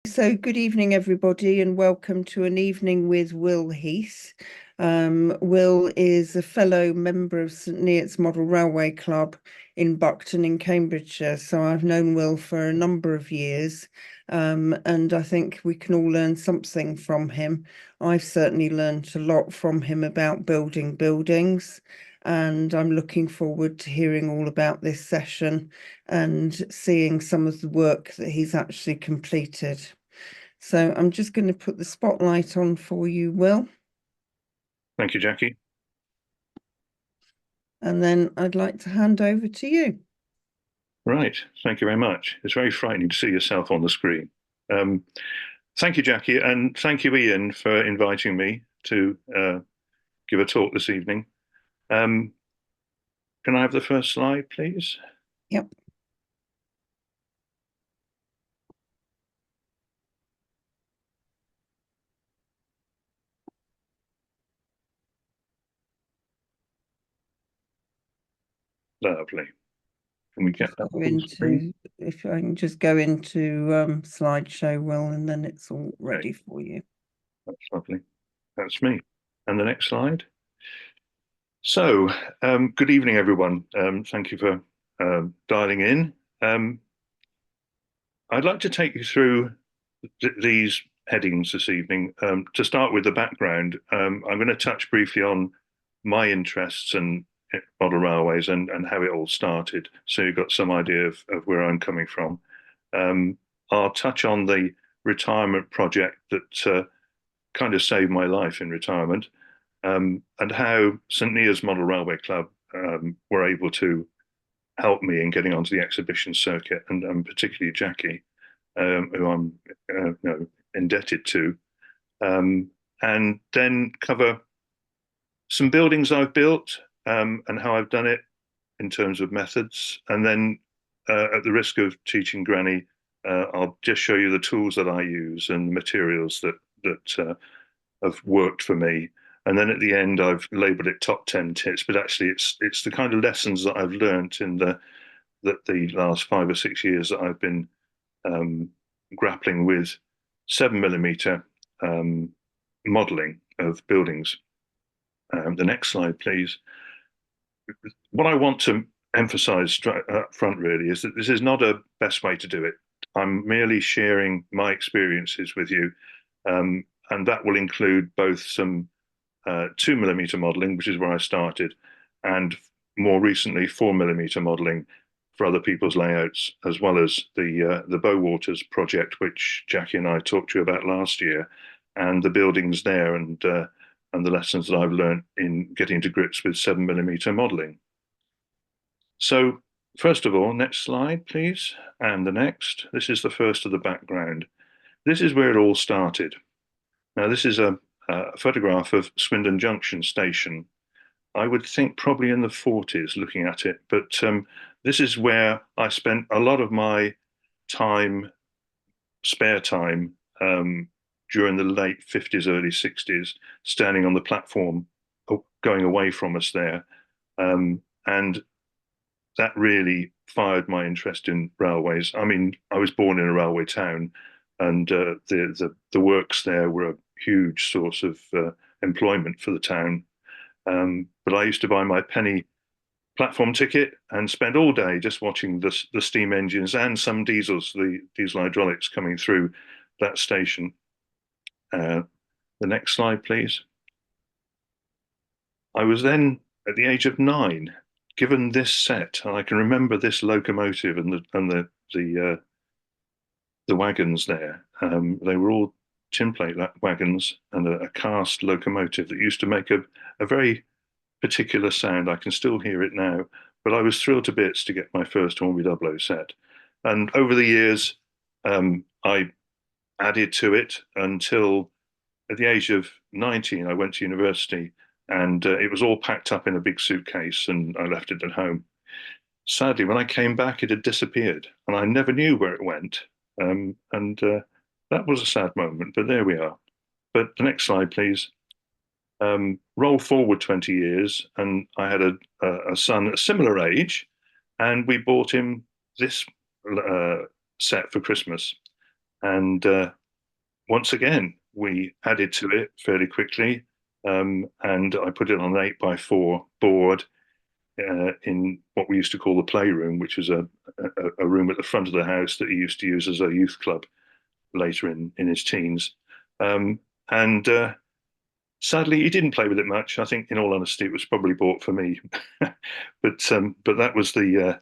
So good evening, everybody, and welcome to an evening with Will Heath. Will is a fellow member of St Neots Model Railway Club in Buckton in Cambridgeshire. So I've known Will for a number of years, and I think we can all learn something from him. I've certainly learned a lot from him about building buildings, and I'm looking forward to hearing all about this session and seeing some of the work that he's actually completed. So I'm just going to put the spotlight on for you, Will. Thank you, Jackie. And then I'd like to hand over to you. Right, thank you very much. It's very frightening to see yourself on the screen. Thank you, Jackie, and thank you, Ian, for inviting me to give a talk this evening. Can I have the first slide, please? Yep. Lovely. Can we get that if I can just go into slideshow, Will, and then it's all ready for you. That's lovely. That's me. And the next slide. So, good evening, everyone. Thank you for dialing in. I'd like to take you through these headings this evening. To start with the background, I'm going to touch briefly on my interests and model railways and how it all started, so you've got some idea of where I'm coming from. I'll touch on the retirement project that kind of saved my life in retirement, and how St Neots Model Railway Club were able to help me in getting onto the exhibition circuit, and particularly Jackie, who I'm indebted to, and then cover some buildings I've built and how I've done it in terms of methods. And then at the risk of teaching Granny, I'll just show you the tools that I use and the materials that have worked for me. And then at the end, I've labeled it top 10 tips, but actually it's the kind of lessons that I've learned in the last 5 or 6 years that I've been grappling with 7mm modeling of buildings. The next slide, please. What I want to emphasize up front really is that this is not a best way to do it. I'm merely sharing my experiences with you, and that will include both some 2mm modeling, which is where I started, and more recently 4mm modeling for other people's layouts, as well as the Bowwaters project, which Jackie and I talked to you about last year, and the buildings there, and the lessons that I've learned in getting to grips with 7mm modeling. So first of all, next slide, please, and the next. This is the first of the background. This is where it all started. Now, this is a photograph of Swindon Junction Station. I would think probably in the 40s looking at it, but this is where I spent a lot of my time, spare time, during the late 50s, early 60s, standing on the platform, going away from us there. And that really fired my interest in railways. I mean, I was born in a railway town, and the works there were a huge source of employment for the town. But I used to buy my penny platform ticket and spend all day just watching the steam engines and some diesels, the diesel hydraulics coming through that station. The next slide, please. I was then, at the age of 9, given this set, and I can remember this locomotive and the wagons there. They were all tinplate wagons and a cast locomotive that used to make a very particular sound. I can still hear it now, but I was thrilled to bits to get my first Hornby 00 set. And over the years, I added to it until at the age of 19, I went to university, and it was all packed up in a big suitcase and I left it at home. Sadly, when I came back, it had disappeared and I never knew where it went. That was a sad moment, but there we are. But the next slide, please. Roll forward 20 years, and I had a son a similar age, and we bought him this set for Christmas. And once again, we added to it fairly quickly, and I put it on an 8x4 board in what we used to call the playroom, which was a room at the front of the house that he used to use as a youth club later in his teens. And sadly, he didn't play with it much. I think, in all honesty, it was probably bought for me. But that was the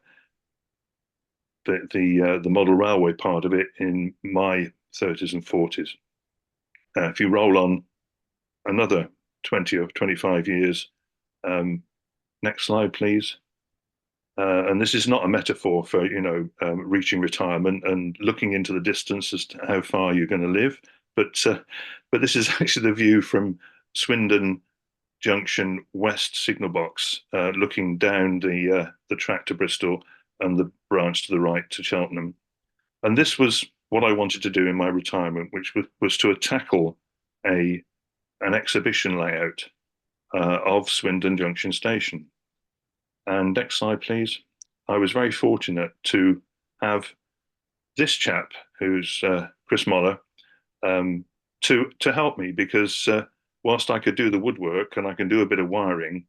model railway part of it in my 30s and 40s. If you roll on another 20 or 25 years, next slide, please. And this is not a metaphor for, reaching retirement and looking into the distance as to how far you're going to live, but this is actually the view from Swindon Junction West signal box, looking down the track to Bristol and the branch to the right to Cheltenham. And this was what I wanted to do in my retirement, which was to tackle an exhibition layout of Swindon Junction Station. And next slide, please. I was very fortunate to have this chap, who's Chris Moller, to help me, because whilst I could do the woodwork and I can do a bit of wiring,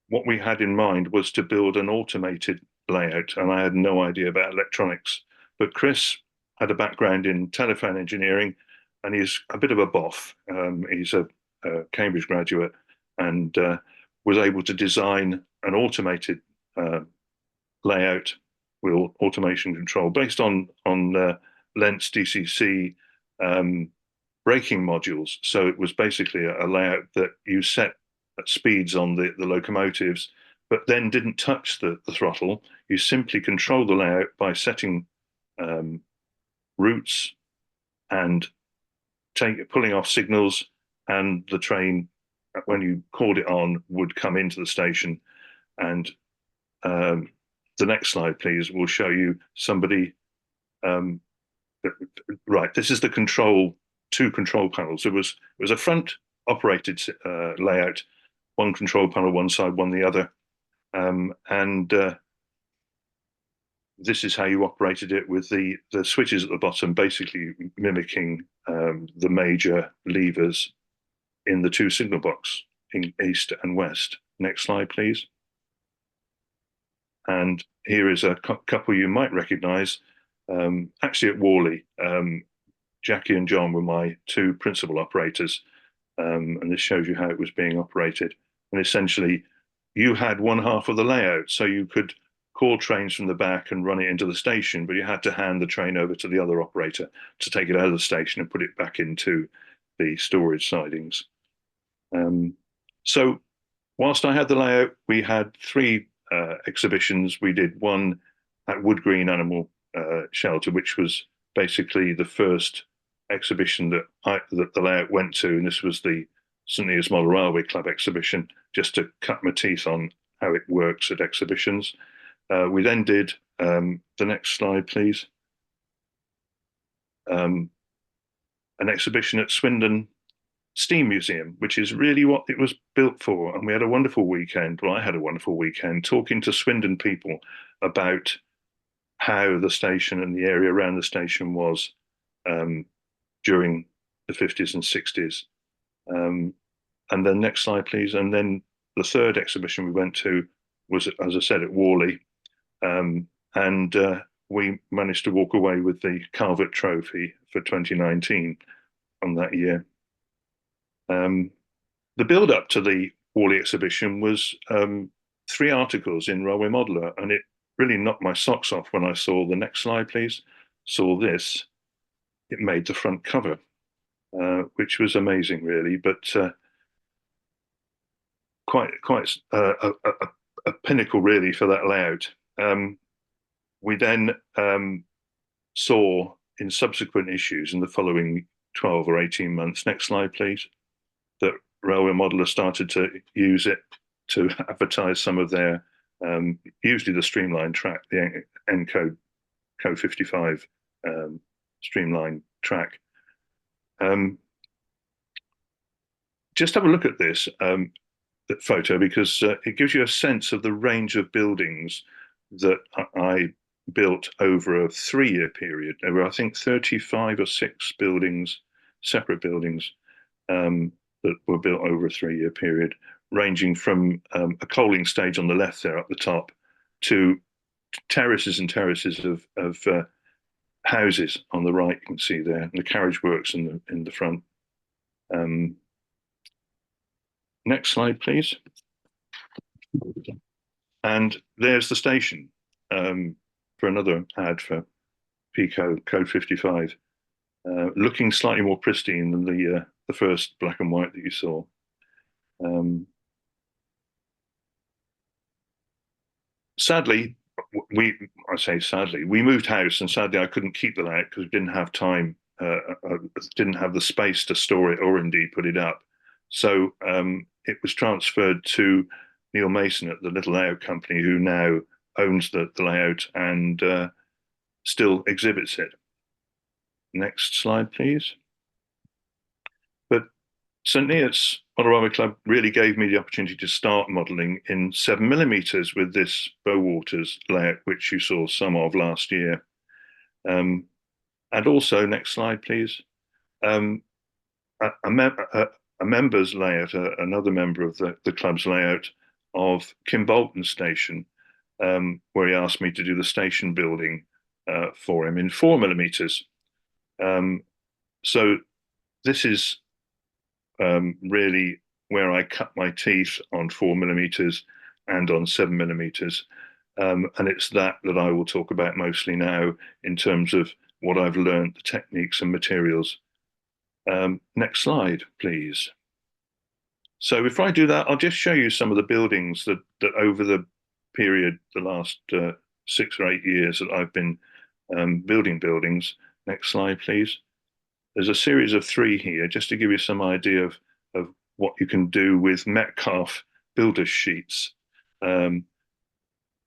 what we had in mind was to build an automated layout, and I had no idea about electronics. But Chris had a background in telephone engineering, and he's a bit of a boff. He's a Cambridge graduate, and was able to design an automated layout with automation control based on Lentz DCC braking modules. So it was basically a layout that you set at speeds on the locomotives, but then didn't touch the throttle. You simply control the layout by setting routes and pulling off signals, and the train, when you called it on, would come into the station. And the next slide, please, will show you somebody. Right, this is the two control panels. It was a front operated layout, one control panel one side, one the other, and this is how you operated it, with the switches at the bottom basically mimicking the major levers in the two signal box in east and west. Next slide, please. And here is a couple you might recognize, actually at Worley. Jackie and John were my two principal operators, and this shows you how it was being operated. And essentially, you had one half of the layout, so you could call trains from the back and run it into the station, but you had to hand the train over to the other operator to take it out of the station and put it back into the storage sidings. So whilst I had the layout, we had three exhibitions. We did one at Wood Green Animal Shelter, which was basically the first exhibition that the layout went to, and this was the St Neots Model Railway Club exhibition, just to cut my teeth on how it works at exhibitions. We then did, the next slide, please, an exhibition at Swindon Steam Museum, which is really what it was built for. And we had a wonderful weekend. Well, I had a wonderful weekend talking to Swindon people about how the station and the area around the station was during the 50s and 60s. And then next slide, please. And then the third exhibition we went to was, as I said, at Worley. And we managed to walk away with the Calvert Trophy for 2019 on that year. The build up to the Worley exhibition was 3 articles in Railway Modeler, and it really knocked my socks off when I saw the next slide, please. Saw this. It made the front cover, which was amazing, really, but quite a pinnacle, really, for that layout. We then saw in subsequent issues in the following 12 or 18 months, next slide, please, that Railway Modeler started to use it to advertise some of their, usually the streamlined track, the Encode Code 55 streamlined track. Just have a look at this photo, because it gives you a sense of the range of buildings that I built over a 3-year period. There were, I think, 35 or 6 buildings, separate buildings, that were built over a 3-year period, ranging from a coaling stage on the left there up the top to terraces and terraces of houses on the right. You can see there, and the carriage works in the front. Next slide, please. And there's the station, for another ad for Pico Code 55, looking slightly more pristine than the first black and white that you saw. Sadly, I say sadly, we moved house, and sadly I couldn't keep the layout because we didn't have time, didn't have the space to store it or indeed put it up. So it was transferred to Neil Mason at the little layout company, who now owns the layout and still exhibits it. Next slide, please. But St Neots Model Railway Club really gave me the opportunity to start modelling in 7mm with this Bowaters layout, which you saw some of last year. And also, next slide, please. A member's layout, another member of the club's layout of Kim Bolton Station, where he asked me to do the station building for him in 4mm. So this is really where I cut my teeth on 4mm and on 7mm. And it's that I will talk about mostly now in terms of what I've learned, the techniques and materials. Next slide, please. So if I do that, I'll just show you some of the buildings that over the period, the last 6 or 8 years that I've been building buildings. Next slide, please. There's a series of 3 here, just to give you some idea of what you can do with Metcalfe builder sheets. And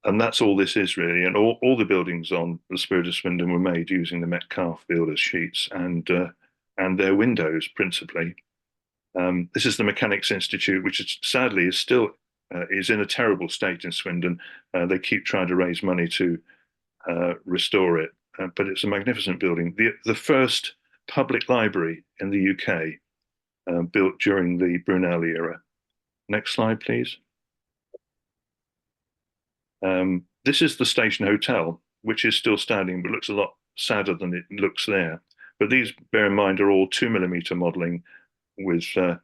that's all this is really. And all the buildings on the Spirit of Swindon were made using the Metcalfe builder sheets and their windows principally. This is the Mechanics Institute, which is, sadly is still is in a terrible state in Swindon. They keep trying to raise money to restore it, but it's a magnificent building. The first public library in the UK, built during the Brunel era. Next slide, please. This is the Station Hotel, which is still standing, but looks a lot sadder than it looks there. But these, bear in mind, are all 2mm modelling with the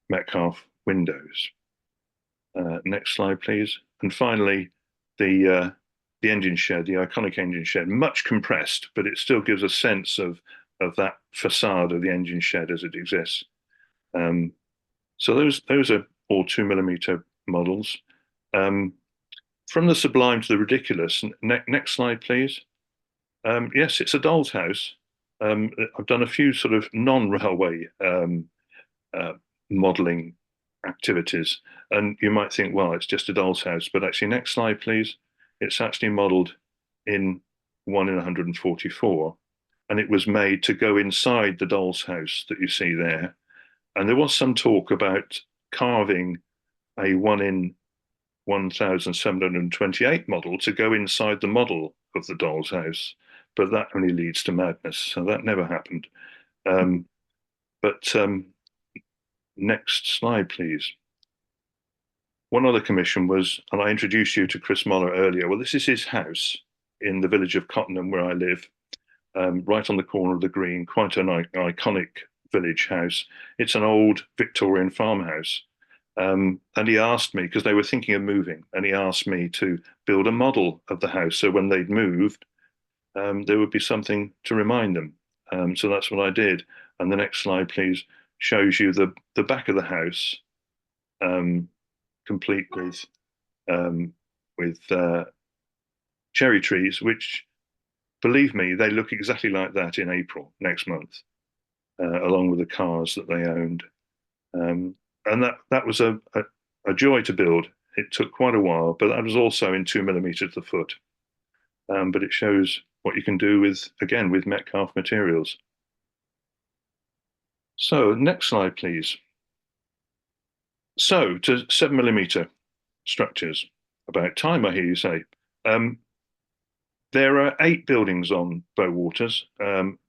Metcalfe windows. Next slide, please. And finally, the engine shed, the iconic engine shed, much compressed, but it still gives a sense of that facade of the engine shed as it exists. So those are all 2mm models. From the sublime to the ridiculous. Next slide, please. Yes, it's a doll's house. I've done a few sort of non-railway modelling activities, and you might think, well, it's just a doll's house, but actually, next slide, please. It's actually modelled in 1 in 144, and it was made to go inside the doll's house that you see there. And there was some talk about carving a 1 in 1728 model to go inside the model of the doll's house, but that only leads to madness, so that never happened. Next slide, please. One other commission was, and I introduced you to Chris Moller earlier, well, this is his house in the village of Cottenham, where I live, right on the corner of the green, quite an iconic village house. It's an old Victorian farmhouse. And he asked me, because they were thinking of moving, and he asked me to build a model of the house. So when they'd moved, there would be something to remind them. So that's what I did. And the next slide, please, shows you the back of the house, complete with cherry trees, which, believe me, they look exactly like that in April next month, along with the cars that they owned. And that was a joy to build. It took quite a while, but that was also in 2mm a foot. But it shows what you can do with, again, with Metcalfe materials. So next slide, please. So to 7mm structures. About time, I hear you say. There are 8 buildings on Bowwaters,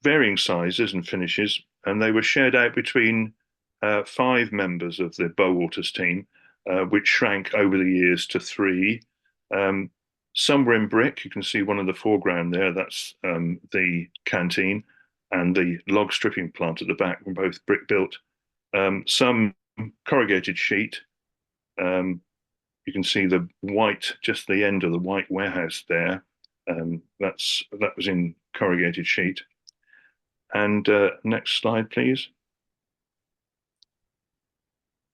varying sizes and finishes, and they were shared out between 5 members of the Bowwaters team, which shrank over the years to 3. Some were in brick. You can see one in the foreground there. That's the canteen, and the log stripping plant at the back were both brick built. Some corrugated sheet. You can see the white, just the end of the white warehouse there. That was in corrugated sheet. And next slide, please.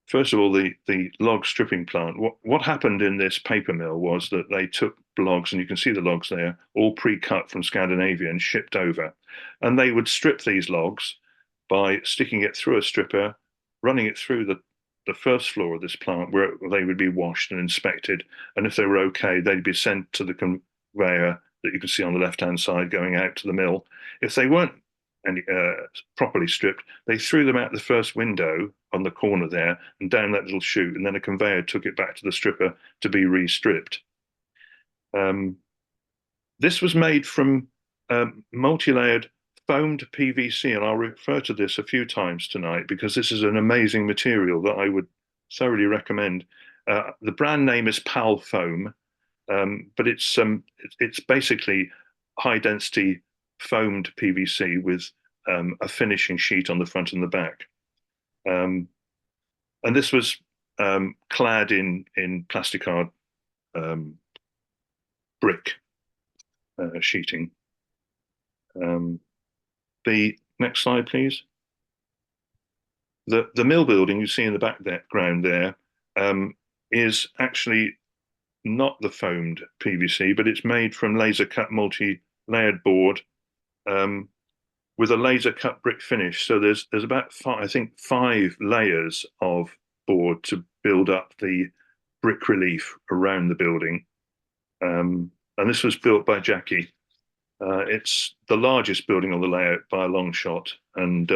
First of all, the log stripping plant. What happened in this paper mill was that they took logs, and you can see the logs there, all pre-cut from Scandinavia and shipped over. And they would strip these logs by sticking it through a stripper, running it through the first floor of this plant where they would be washed and inspected. And if they were okay, they'd be sent to the conveyor that you can see on the left-hand side going out to the mill. If they weren't properly stripped, they threw them out the first window on the corner there and down that little chute, and then a conveyor took it back to the stripper to be re-stripped. This was made from multi-layered foamed PVC, and I'll refer to this a few times tonight because this is an amazing material that I would thoroughly recommend. The brand name is PAL Foam, but it's basically high density foamed PVC with a finishing sheet on the front and the back. And this was clad in plasticard brick sheeting. The next slide, please. The mill building you see in the background there is actually not the foamed PVC, but it's made from laser cut multi-layered board with a laser cut brick finish. So there's about I think 5 layers of board to build up the brick relief around the building. And this was built by Jackie. It's the largest building on the layout by a long shot, and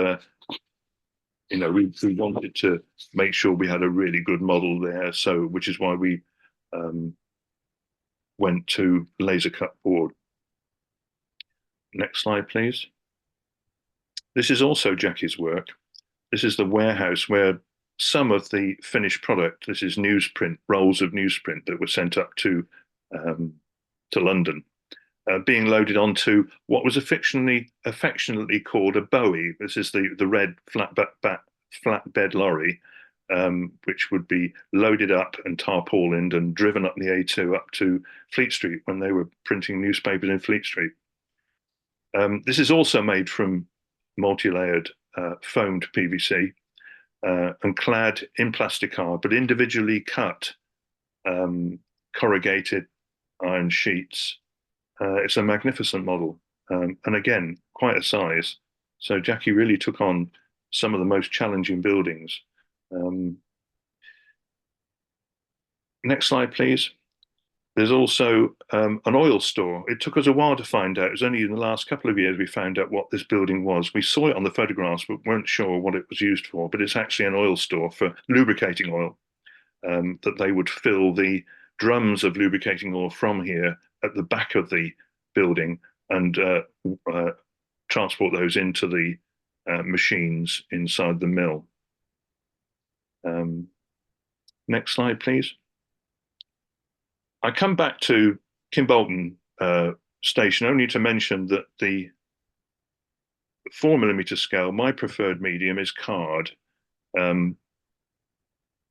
you know, we wanted to make sure we had a really good model there, so which is why we went to laser cut board. Next slide, please. This is also Jackie's work. This is the warehouse where some of the finished product, this is newsprint, rolls of newsprint that were sent up to London, being loaded onto what was affectionately called a Bowie. This is the red flatbed lorry, which would be loaded up and tarpaulined and driven up the A2 up to Fleet Street when they were printing newspapers in Fleet Street. This is also made from multi-layered foamed PVC and clad in plasticard, but individually cut corrugated iron sheets. It's a magnificent model, and again, quite a size. So Jackie really took on some of the most challenging buildings. Next slide, please. There's also an oil store. It took us a while to find out. It was only in the last couple of years we found out what this building was. We saw it on the photographs, but weren't sure what it was used for. But it's actually an oil store for lubricating oil, that they would fill the drums of lubricating oil from here at the back of the building and transport those into the machines inside the mill. Next slide, please. I come back to Kimbolton station only to mention that the 4mm scale, my preferred medium is card.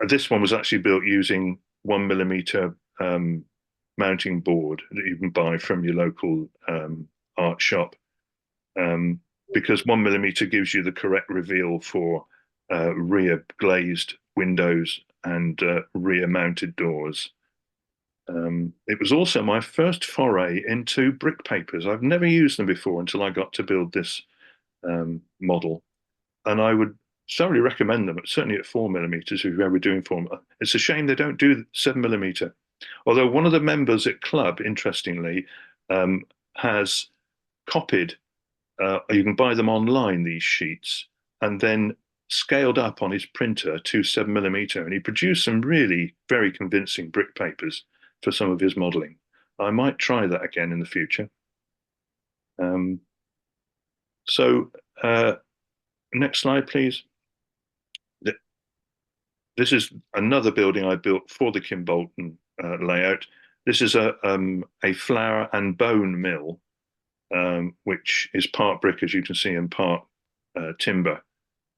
This one was actually built using 1mm mounting board that you can buy from your local art shop, because 1mm gives you the correct reveal for rear glazed windows and rear mounted doors. It was also my first foray into brick papers. I've never used them before until I got to build this model, and I would thoroughly recommend them, certainly at 4mm if you're ever doing 4mm. It's a shame they don't do 7mm. Although one of the members at Club, interestingly, has copied, you can buy them online, these sheets, and then scaled up on his printer to 7mm, and he produced some really very convincing brick papers for some of his modeling. I might try that again in the future. So next slide, please. This is another building I built for the Kimbolton layout. This is a flour and bone mill, which is part brick, as you can see, and part timber.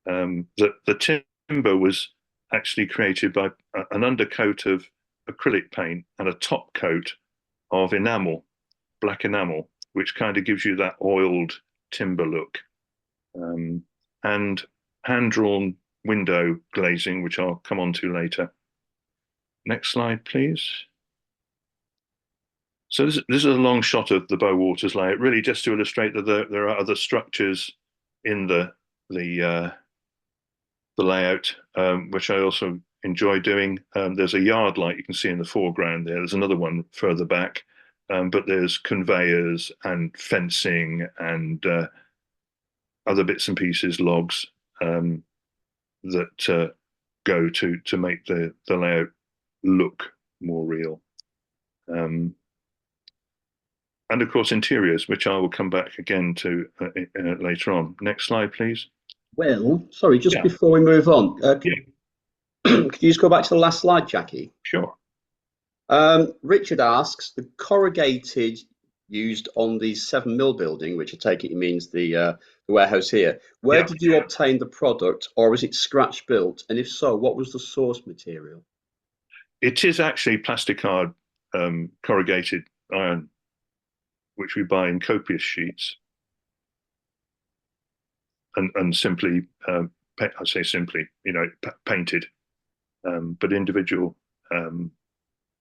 The timber was actually created by an undercoat of acrylic paint and a top coat of enamel, black enamel, which kind of gives you that oiled timber look. And hand-drawn window glazing, which I'll come on to later. Next slide, please. So this is a long shot of the Bowwaters layout, really just to illustrate that there are other structures in the layout, which I also enjoy doing. There's a yard light you can see in the foreground there. There's another one further back, but there's conveyors and fencing and other bits and pieces, logs that go to make the layout look more real. And of course, interiors, which I will come back again to later on. Next slide, please. Well, sorry, just before we move on, could you just go back to the last slide, Jackie? Sure. Richard asks, the corrugated used on the 7mm building, which I take it means the warehouse here, where did you obtain the product, or was it scratch built? And if so, what was the source material? It is actually plasticard corrugated iron, which we buy in copious sheets, and simply, I say simply, painted, but individual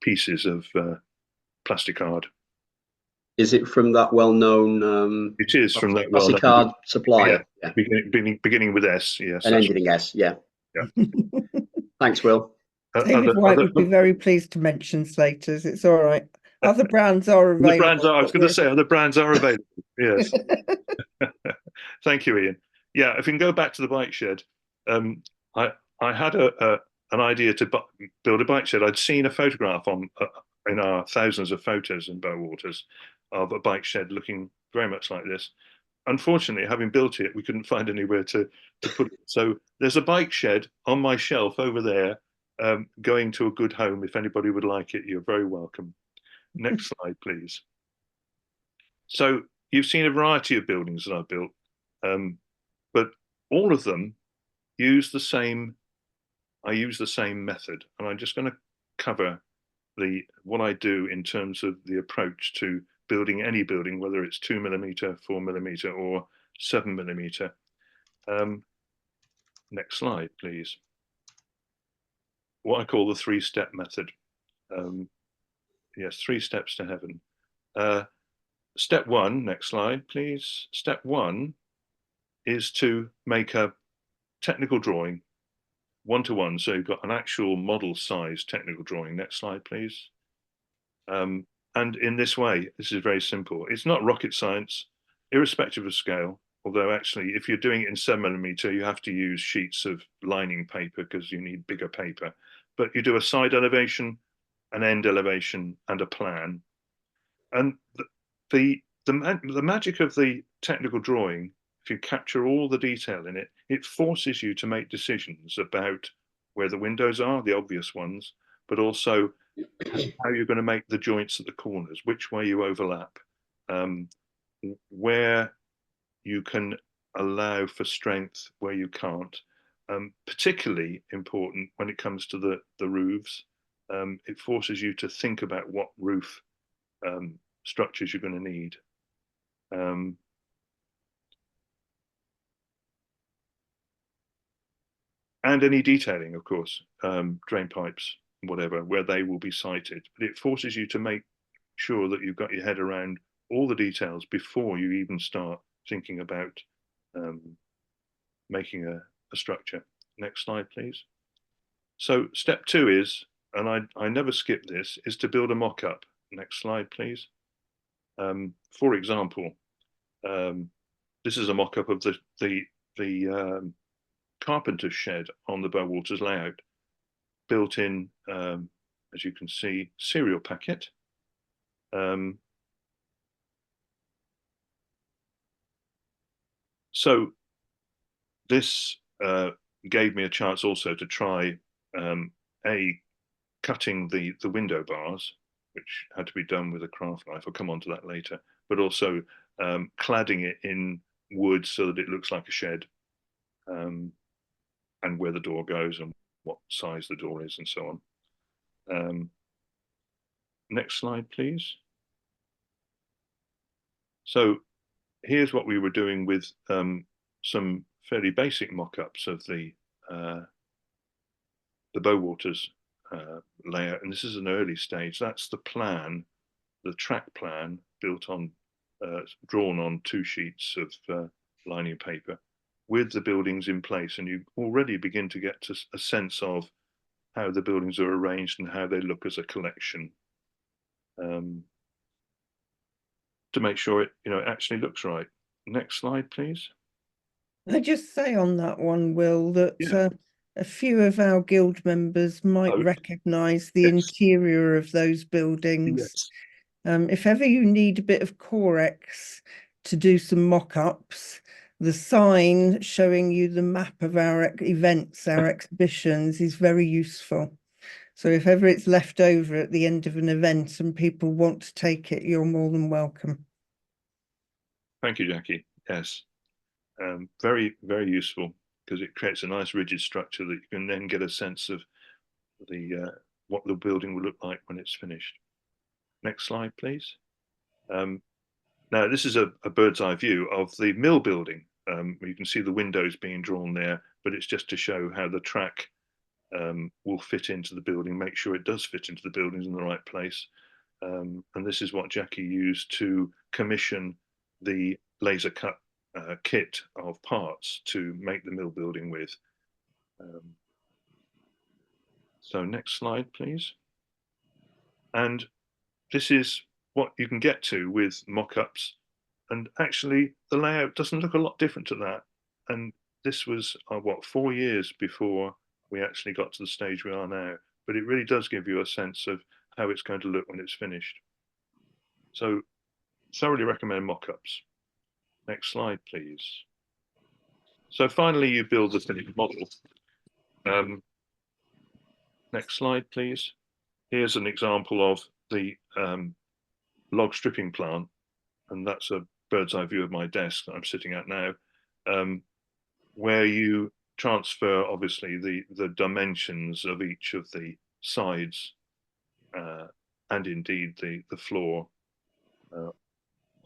pieces of plasticard. Is it from that well-known? It is from that plasticard supplier. Yeah. Beginning with S, yes. And ending in S, yeah. Thanks, Will. David White would be very pleased to mention Slater's. It's all right. Other brands are available. The brands are, I was going to say, other brands are available. Yes. Thank you, Ian. Yeah, if we can go back to the bike shed, I had an idea to build a bike shed. I'd seen a photograph in our thousands of photos in Bowwaters of a bike shed looking very much like this. Unfortunately, having built it, we couldn't find anywhere to put it. So there's a bike shed on my shelf over there, going to a good home. If anybody would like it, you're very welcome. Next slide, please. So you've seen a variety of buildings that I've built, but all of them use the same. I use the same method, and I'm just going to cover what I do in terms of the approach to building any building, whether it's 2mm, 4mm, or 7mm. Next slide, please. What I call the 3-step method. Yes, 3 steps to heaven. Step 1, next slide, please. Step 1 is to make a technical drawing, 1-to-1. So you've got an actual model size technical drawing. Next slide, please. And in this way, this is very simple. It's not rocket science, irrespective of scale. Although actually, if you're doing it in 7mm, you have to use sheets of lining paper because you need bigger paper. But you do a side elevation, an end elevation, and a plan. And the magic of the technical drawing, if you capture all the detail in it, it forces you to make decisions about where the windows are, the obvious ones, but also how you're going to make the joints at the corners, which way you overlap, where you can allow for strength, where you can't. Particularly important when it comes to the roofs. It forces you to think about what roof structures you're going to need. And any detailing, of course, drain pipes, whatever, where they will be sited. But it forces you to make sure that you've got your head around all the details before you even start thinking about making a structure. Next slide, please. So step 2 is, and I never skip this, is to build a mock-up. Next slide, please. For example, this is a mock-up of the carpenter's shed on the Bowwaters layout, built in, as you can see, serial packet. So this gave me a chance also to try cutting the window bars, which had to be done with a craft knife. I'll come on to that later, but also cladding it in wood so that it looks like a shed, and where the door goes and what size the door is and so on. Next slide, please. So here's what we were doing with some fairly basic mock-ups of the Bowwaters layout, and this is an early stage. That's the plan, the track plan, built on, drawn on 2 sheets of lining paper, with the buildings in place, and you already begin to get to a sense of how the buildings are arranged and how they look as a collection, to make sure it, it actually looks right. Next slide, please. I just say on that one, Will, that a few of our guild members might recognise the interior of those buildings. If ever you need a bit of Corex to do some mock-ups, the sign showing you the map of our events, our exhibitions, is very useful. So if ever it's left over at the end of an event and people want to take it, you're more than welcome. Thank you, Jackie. Yes. Very, very useful, because it creates a nice rigid structure that you can then get a sense of the what the building will look like when it's finished. Next slide, please. Now, this is a bird's eye view of the mill building. You can see the windows being drawn there, but it's just to show how the track will fit into the building, make sure it does fit into the buildings in the right place. And this is what Jackie used to commission the laser cut kit of parts to make the mill building with. So next slide, please. And this is what you can get to with mock-ups. And actually, the layout doesn't look a lot different to that. And this was, what, 4 years before we actually got to the stage we are now. But it really does give you a sense of how it's going to look when it's finished. So thoroughly recommend mock-ups. Next slide, please. So finally, you build the finished model. Next slide, please. Here's an example of the log stripping plant, and that's a bird's eye view of my desk that I'm sitting at now, where you transfer, obviously, the dimensions of each of the sides and indeed the floor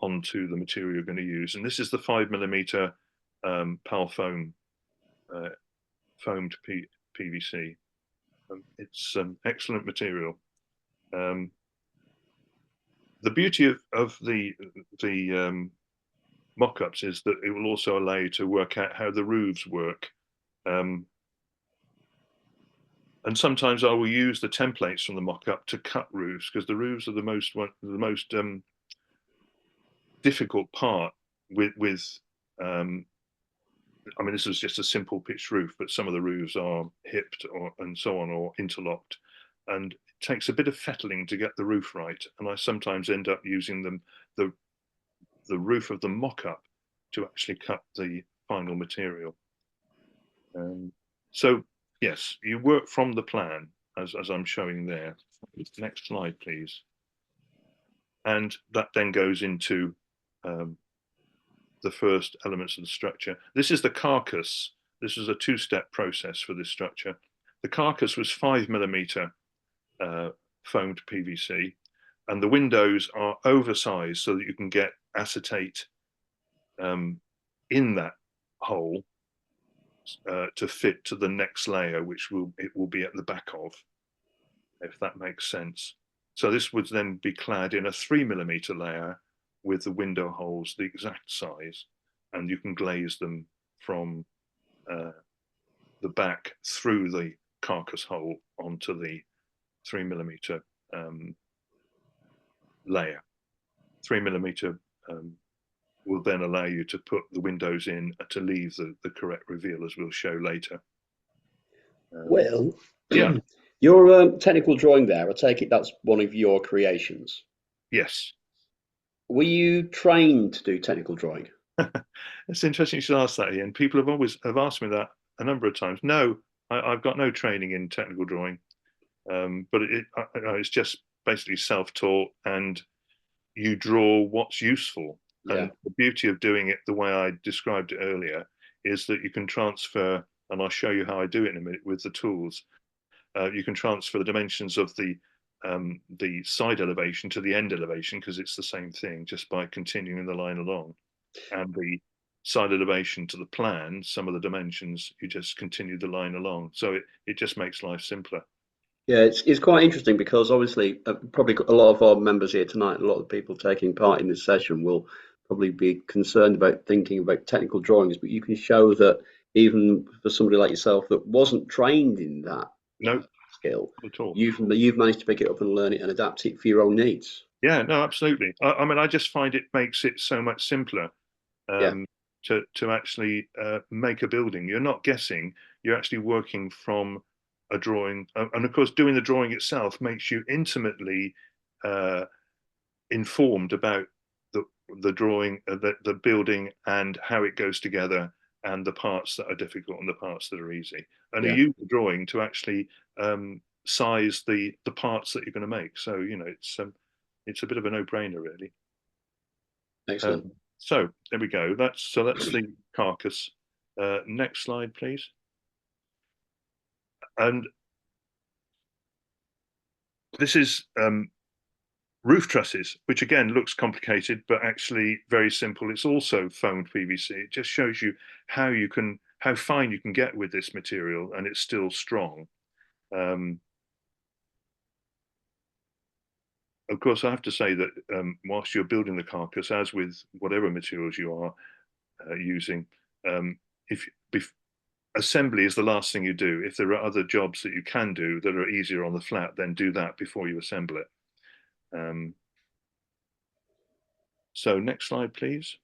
onto the material you're going to use. And this is the 5mm PAL foam, foamed PVC. It's excellent material. The beauty of the mock-ups is that it will also allow you to work out how the roofs work. And sometimes I will use the templates from the mock-up to cut roofs, because the roofs are the most difficult part with I mean, this is just a simple pitched roof, but some of the roofs are hipped and so on, or interlocked, and it takes a bit of fettling to get the roof right. And I sometimes end up using the roof of the mock-up to actually cut the final material. So yes, you work from the plan as I'm showing there. Next slide, please. And that then goes into the first elements of the structure. This is the carcass. This is a 2-step process for this structure. The carcass was 5mm foamed PVC, and the windows are oversized so that you can get acetate in that hole to fit to the next layer, which it will be at the back of, if that makes sense. So this would then be clad in a 3mm layer with the window holes the exact size, and you can glaze them from the back through the carcass hole onto the 3mm layer. 3mm will then allow you to put the windows in to leave the correct reveal, as we'll show later. Well, yeah. Your technical drawing there, I take it that's one of your creations. Yes. Were you trained to do technical drawing? It's interesting you should ask that, Ian. People have always have asked me that a number of times. No, I've got no training in technical drawing, but it's just basically self-taught, and you draw what's useful. Yeah. And the beauty of doing it the way I described it earlier is that you can transfer, and I'll show you how I do it in a minute with the tools. You can transfer the dimensions of the side elevation to the end elevation, because it's the same thing, just by continuing the line along. And the side elevation to the plan, some of the dimensions, you just continue the line along. So it just makes life simpler. Yeah, it's quite interesting because obviously, probably a lot of our members here tonight, a lot of people taking part in this session will probably be concerned about thinking about technical drawings, but you can show that even for somebody like yourself that wasn't trained in that No, skill, not at all. you've managed to pick it up and learn it and adapt it for your own needs. Yeah, no, absolutely. I mean, I just find it makes it so much simpler Yeah. to actually make a building. You're not guessing, you're actually working from a drawing. And of course, doing the drawing itself makes you intimately informed about the drawing, the building, and how it goes together, and the parts that are difficult and the parts that are easy. And Yeah. you use the drawing to actually size the parts that you're going to make. So it's a bit of a no-brainer, really. Excellent. So there we go. That's the carcass. Next slide, please. And this is roof trusses, which again looks complicated, but actually very simple. It's also foamed PVC. It just shows you how fine you can get with this material, and it's still strong. Of course, I have to say that whilst you're building the carcass, as with whatever materials you are using, assembly is the last thing you do. If there are other jobs that you can do that are easier on the flat, then do that before you assemble it. So next slide, please.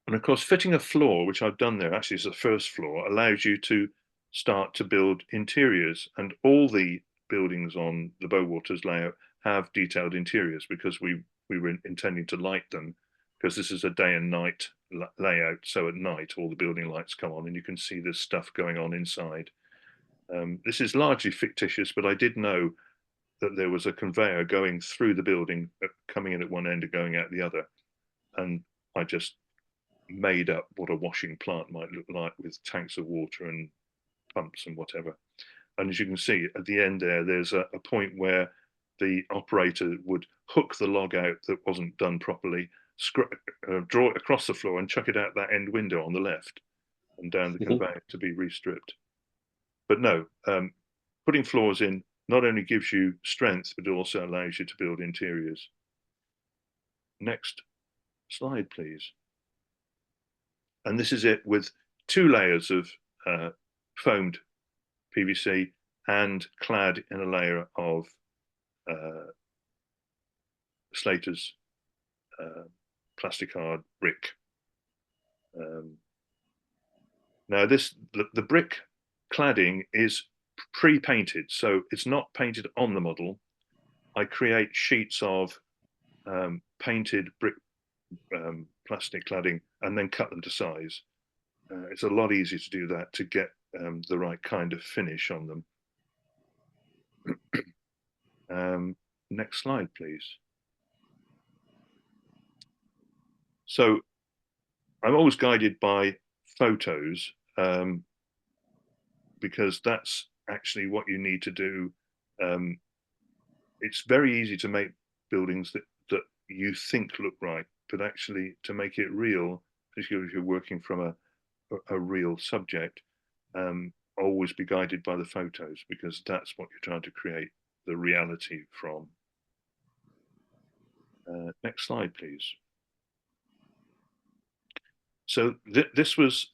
And of course, fitting a floor, which I've done there, actually is the first floor, allows you to start to build interiors. And all the buildings on the Bowwaters layout have detailed interiors, because we were intending to light them, because this is a day and night layout. So at night, all the building lights come on and you can see there's stuff going on inside. This is largely fictitious, but I did know that there was a conveyor going through the building, coming in at one end and going out the other. And I just made up what a washing plant might look like, with tanks of water and pumps and whatever. And as you can see at the end there's a point where the operator would hook the log out that wasn't done properly, draw it across the floor and chuck it out that end window on the left and down the conveyor to be restripped. But no, putting floors in not only gives you strength, but it also allows you to build interiors. Next slide, please. And this is it, with 2 layers of foamed PVC and clad in a layer of Slater's plastic hard brick. Now the brick cladding is pre-painted, so it's not painted on the model. I create sheets of painted brick plastic cladding and then cut them to size. It's a lot easier to do that, to get the right kind of finish on them. Next slide, please. So I'm always guided by photos, because that's actually what you need to do. It's very easy to make buildings that you think look right, but actually to make it real, particularly if you're working from a real subject, always be guided by the photos, because that's what you're trying to create the reality from. Next slide, please. So this was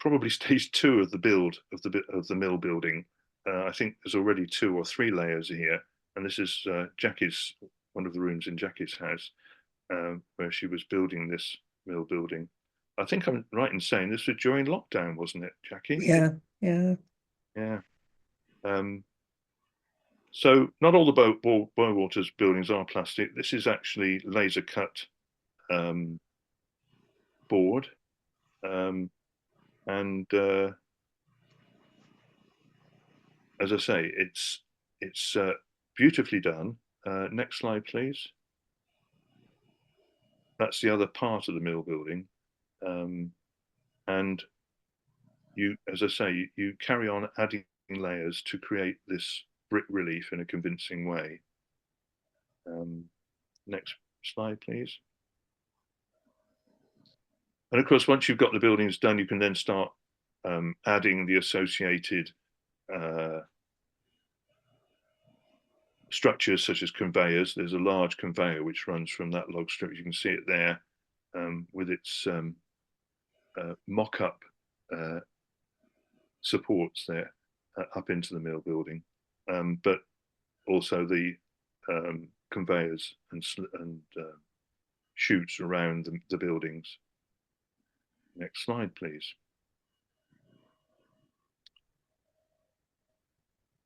probably stage 2 of the build of the mill building. I think there's already 2 or 3 layers here, and this is Jackie's, one of the rooms in Jackie's house, where she was building this mill building. I think I'm right in saying this was during lockdown, wasn't it, Jackie? Yeah. Yeah. So not all the Boywaters buildings are plastic. This is actually laser cut board, and as I say, it's beautifully done. Next slide, please. That's the other part of the mill building, and you, as I say, you carry on adding layers to create this brick relief in a convincing way. Next slide, please. And of course, once you've got the buildings done, you can then start adding the associated structures such as conveyors. There's a large conveyor which runs from that log strip. You can see it there with its mock-up supports there up into the mill building, but also the conveyors and chutes around the buildings. Next slide, please.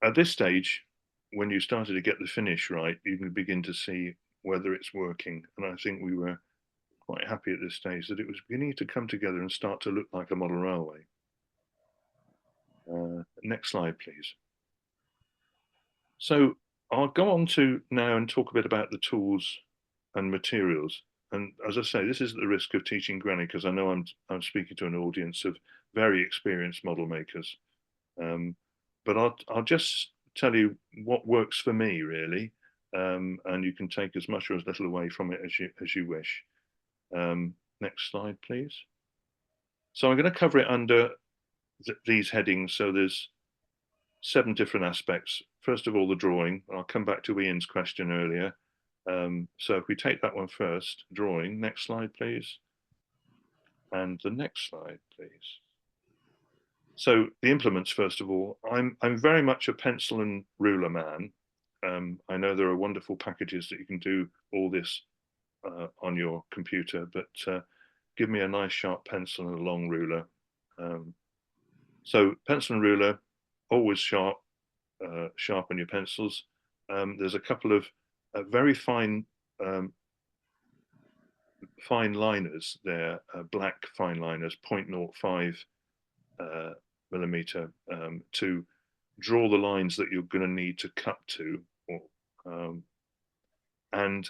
At this stage, when you started to get the finish right, you can begin to see whether it's working. And I think we were quite happy at this stage that it was beginning to come together and start to look like a model railway. Next slide, please. So I'll go on to now and talk a bit about the tools and materials. And as I say, this is at the risk of teaching granny, because I know I'm speaking to an audience of very experienced model makers. But I'll just tell you what works for me, really, and you can take as much or as little away from it as you wish. Next slide, please. So I'm going to cover it under these headings. So there's 7 different aspects. First of all, the drawing. I'll come back to Ian's question earlier. So if we take that one first, drawing. Next slide, please. And the next slide, please. So the implements, first of all, I'm very much a pencil and ruler man. I know there are wonderful packages that you can do all this on your computer, but give me a nice sharp pencil and a long ruler. So pencil and ruler, always sharp, sharpen your pencils. There's a couple of very fine liners there, black fine liners, 0.05 millimeter, to draw the lines that you're going to need to cut to. And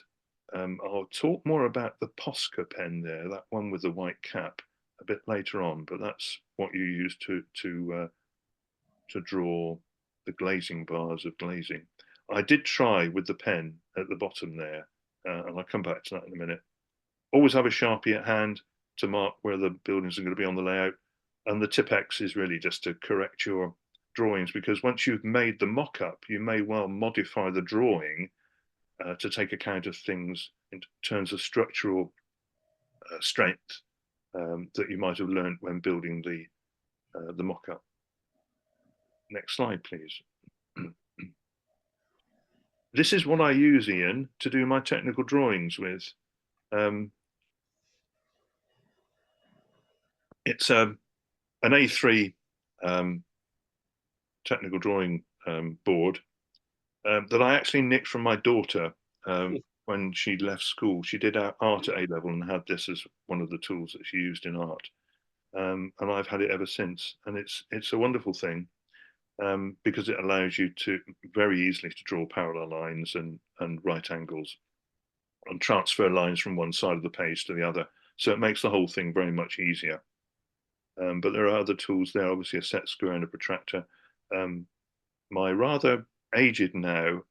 I'll talk more about the Posca pen there, that one with the white cap, a bit later on, but that's what you use to draw the glazing bars of glazing. I did try with the pen at the bottom there, and I'll come back to that in a minute. Always have a Sharpie at hand to mark where the buildings are going to be on the layout. And the Tipp-Ex is really just to correct your drawings, because once you've made the mock-up, you may well modify the drawing to take account of things in terms of structural strength that you might have learned when building the mock-up. Next slide, please. This is what I use, Ian, to do my technical drawings with. It's an A3 technical drawing board that I actually nicked from my daughter when she left school. She did art at A-level and had this as one of the tools that she used in art. And I've had it ever since. And it's a wonderful thing because it allows you to very easily to draw parallel lines and right angles and transfer lines from one side of the page to the other. So it makes the whole thing very much easier. But there are other tools there, obviously a set screw and a protractor. My rather aged now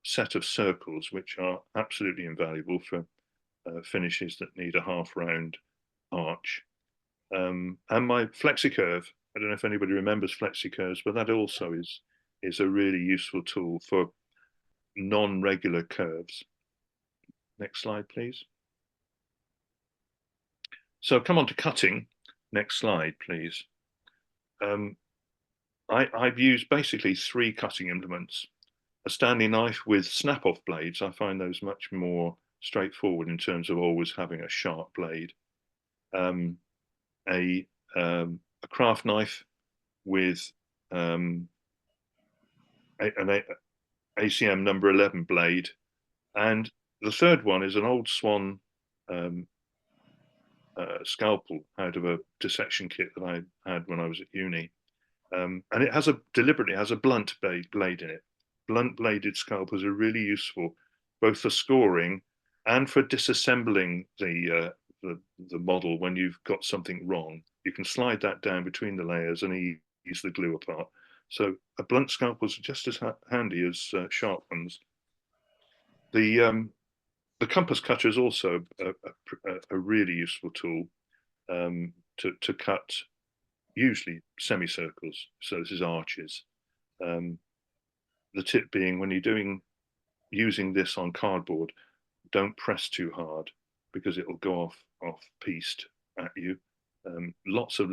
set of circles, which are absolutely invaluable for finishes that need a half round arch. And my FlexiCurve, I don't know if anybody remembers FlexiCurves, but that also is a really useful tool for non-regular curves. Next slide, please. So come on to cutting. Next slide, please. I've used basically 3 cutting implements. A Stanley knife with snap-off blades. I find those much more straightforward in terms of always having a sharp blade. A craft knife with ACM number 11 blade. And the third one is an old Swan scalpel out of a dissection kit that I had when I was at uni. And it has deliberately has a blunt blade in it. Blunt bladed scalpels are really useful, both for scoring and for disassembling the model when you've got something wrong. You can slide that down between the layers and ease the glue apart. So a blunt scalpel is just as handy as sharp ones. The compass cutter is also a really useful tool to cut usually semicircles. So this is arches. The tip being when you're using this on cardboard, don't press too hard because it'll go off pieced at you. Lots of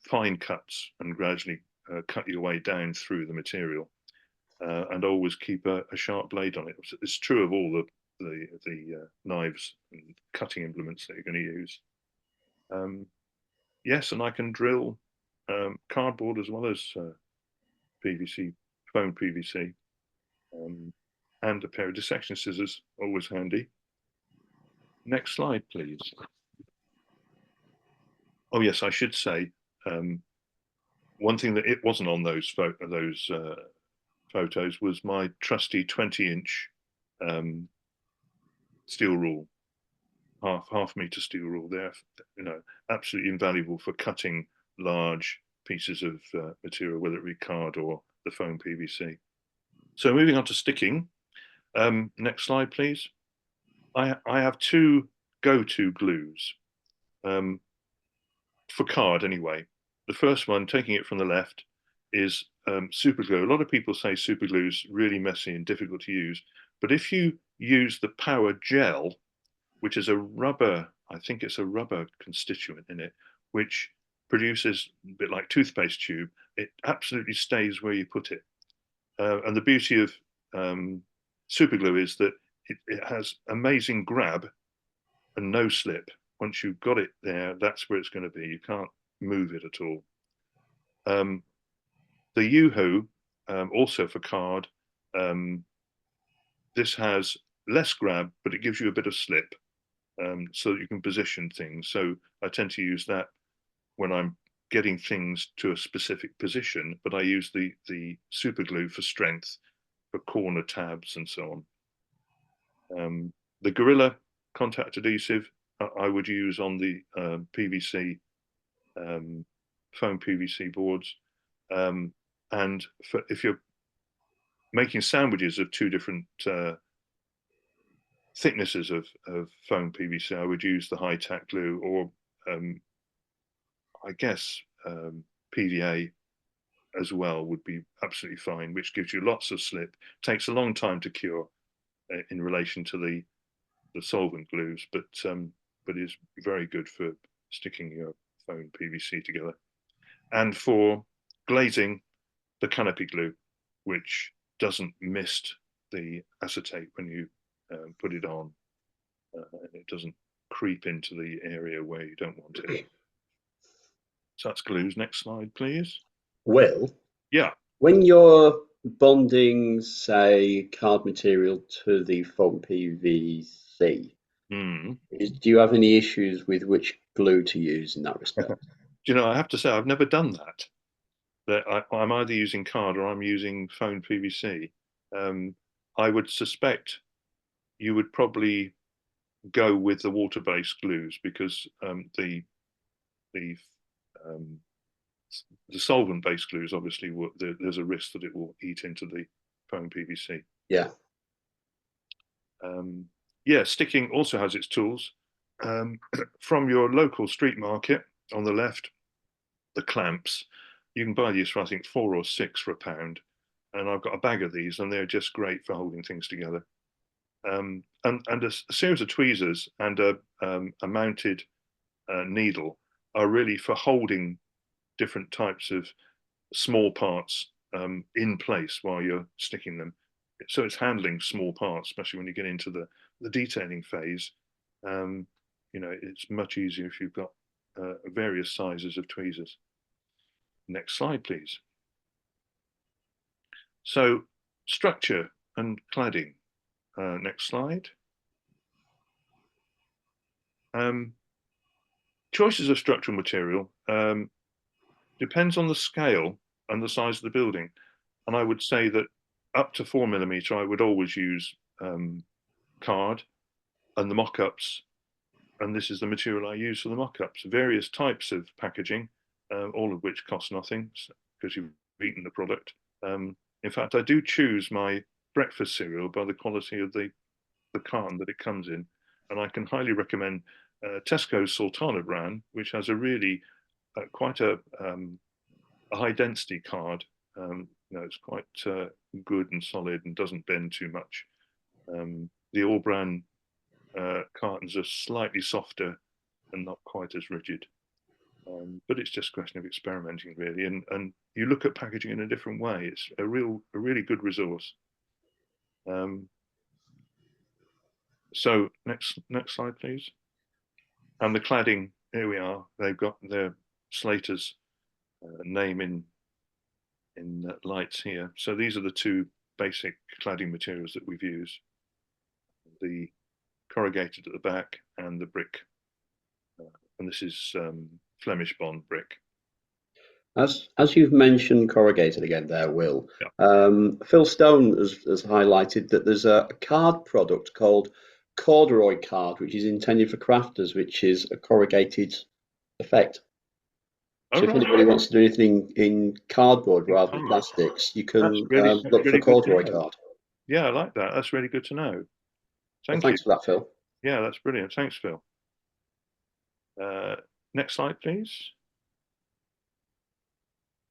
fine cuts and gradually cut your way down through the material, and always keep a sharp blade on it. It's true of all the knives and cutting implements that you're going to use. Yes, and I can drill cardboard as well as PVC, foam PVC, and a pair of dissection scissors, always handy. Next slide, please. Oh yes, I should say one thing that it wasn't on those photos was my trusty 20-inch steel rule, half meter steel rule. They're absolutely invaluable for cutting large pieces of material, whether it be card or the foam PVC. So moving on to sticking. Next slide, please. I have two go-to glues for card anyway. The first one, taking it from the left, is super glue. A lot of people say super glue is really messy and difficult to use, but if you use the Power Gel, which is a rubber, I think it's a rubber constituent in it, which produces a bit like toothpaste tube, it absolutely stays where you put it. And the beauty of super glue is that it has amazing grab and no slip. Once you've got it there, that's where it's going to be. You can't move it at all. The Yoo-hoo, also for card, this has less grab, but it gives you a bit of slip, so that you can position things. So I tend to use that when I'm getting things to a specific position, but I use the super glue for strength, for corner tabs and so on. The Gorilla contact adhesive I would use on the PVC, foam PVC boards. And if you're making sandwiches of two different thicknesses of foam PVC, I would use the high tack glue, or I guess PVA as well would be absolutely fine, which gives you lots of slip. Takes a long time to cure in relation to the solvent glues, but is very good for sticking your foam PVC together. And for glazing, the canopy glue, which doesn't mist the acetate when you put it on, and it doesn't creep into the area where you don't want it. So that's glues. Next slide, please. Will? Yeah. When you're bonding, say, card material to the foam PVC, do you have any issues with which glue to use in that respect? Do you know, I have to say, I've never done that. That I'm either using card or I'm using foam PVC. I would suspect you would probably go with the water-based glues, because the solvent-based glues, obviously, there's a risk that it will eat into the foam PVC. Yeah. Yeah, sticking also has its tools. From your local street market on the left, the clamps, you can buy these for, I think, 4 or 6 for £1. And I've got a bag of these, and they're just great for holding things together. And a series of tweezers and a mounted needle are really for holding different types of small parts in place while you're sticking them. So it's handling small parts, especially when you get into the detailing phase. It's much easier if you've got various sizes of tweezers. Next slide, please. So structure and cladding. Next slide. Choices of structural material depends on the scale and the size of the building. And I would say that up to 4mm, I would always use card, and the mock-ups, and this is the material I use for the mock-ups, various types of packaging, all of which cost nothing because you've eaten the product. In fact, I do choose my breakfast cereal by the quality of the carton that it comes in, and I can highly recommend Tesco's Sultana brand, which has a really quite a high density card. It's quite good and solid and doesn't bend too much. The all brand cartons are slightly softer and not quite as rigid. But it's just a question of experimenting, really, and you look at packaging in a different way. It's a really good resource. So next slide, please. And the cladding, here we are. They've got their Slater's name in lights here. So these are the two basic cladding materials that we've used: the corrugated at the back and the brick. And this is Flemish bond brick. As you've mentioned corrugated again there, Will, yeah. Phil Stone has highlighted that there's a card product called corduroy card, which is intended for crafters, which is a corrugated effect. So if anybody wants to do anything in cardboard rather than plastics, you can look for corduroy card. Yeah, I like that. That's really good to know. Thanks for that, Phil. Yeah, that's brilliant. Thanks, Phil. Next slide, please.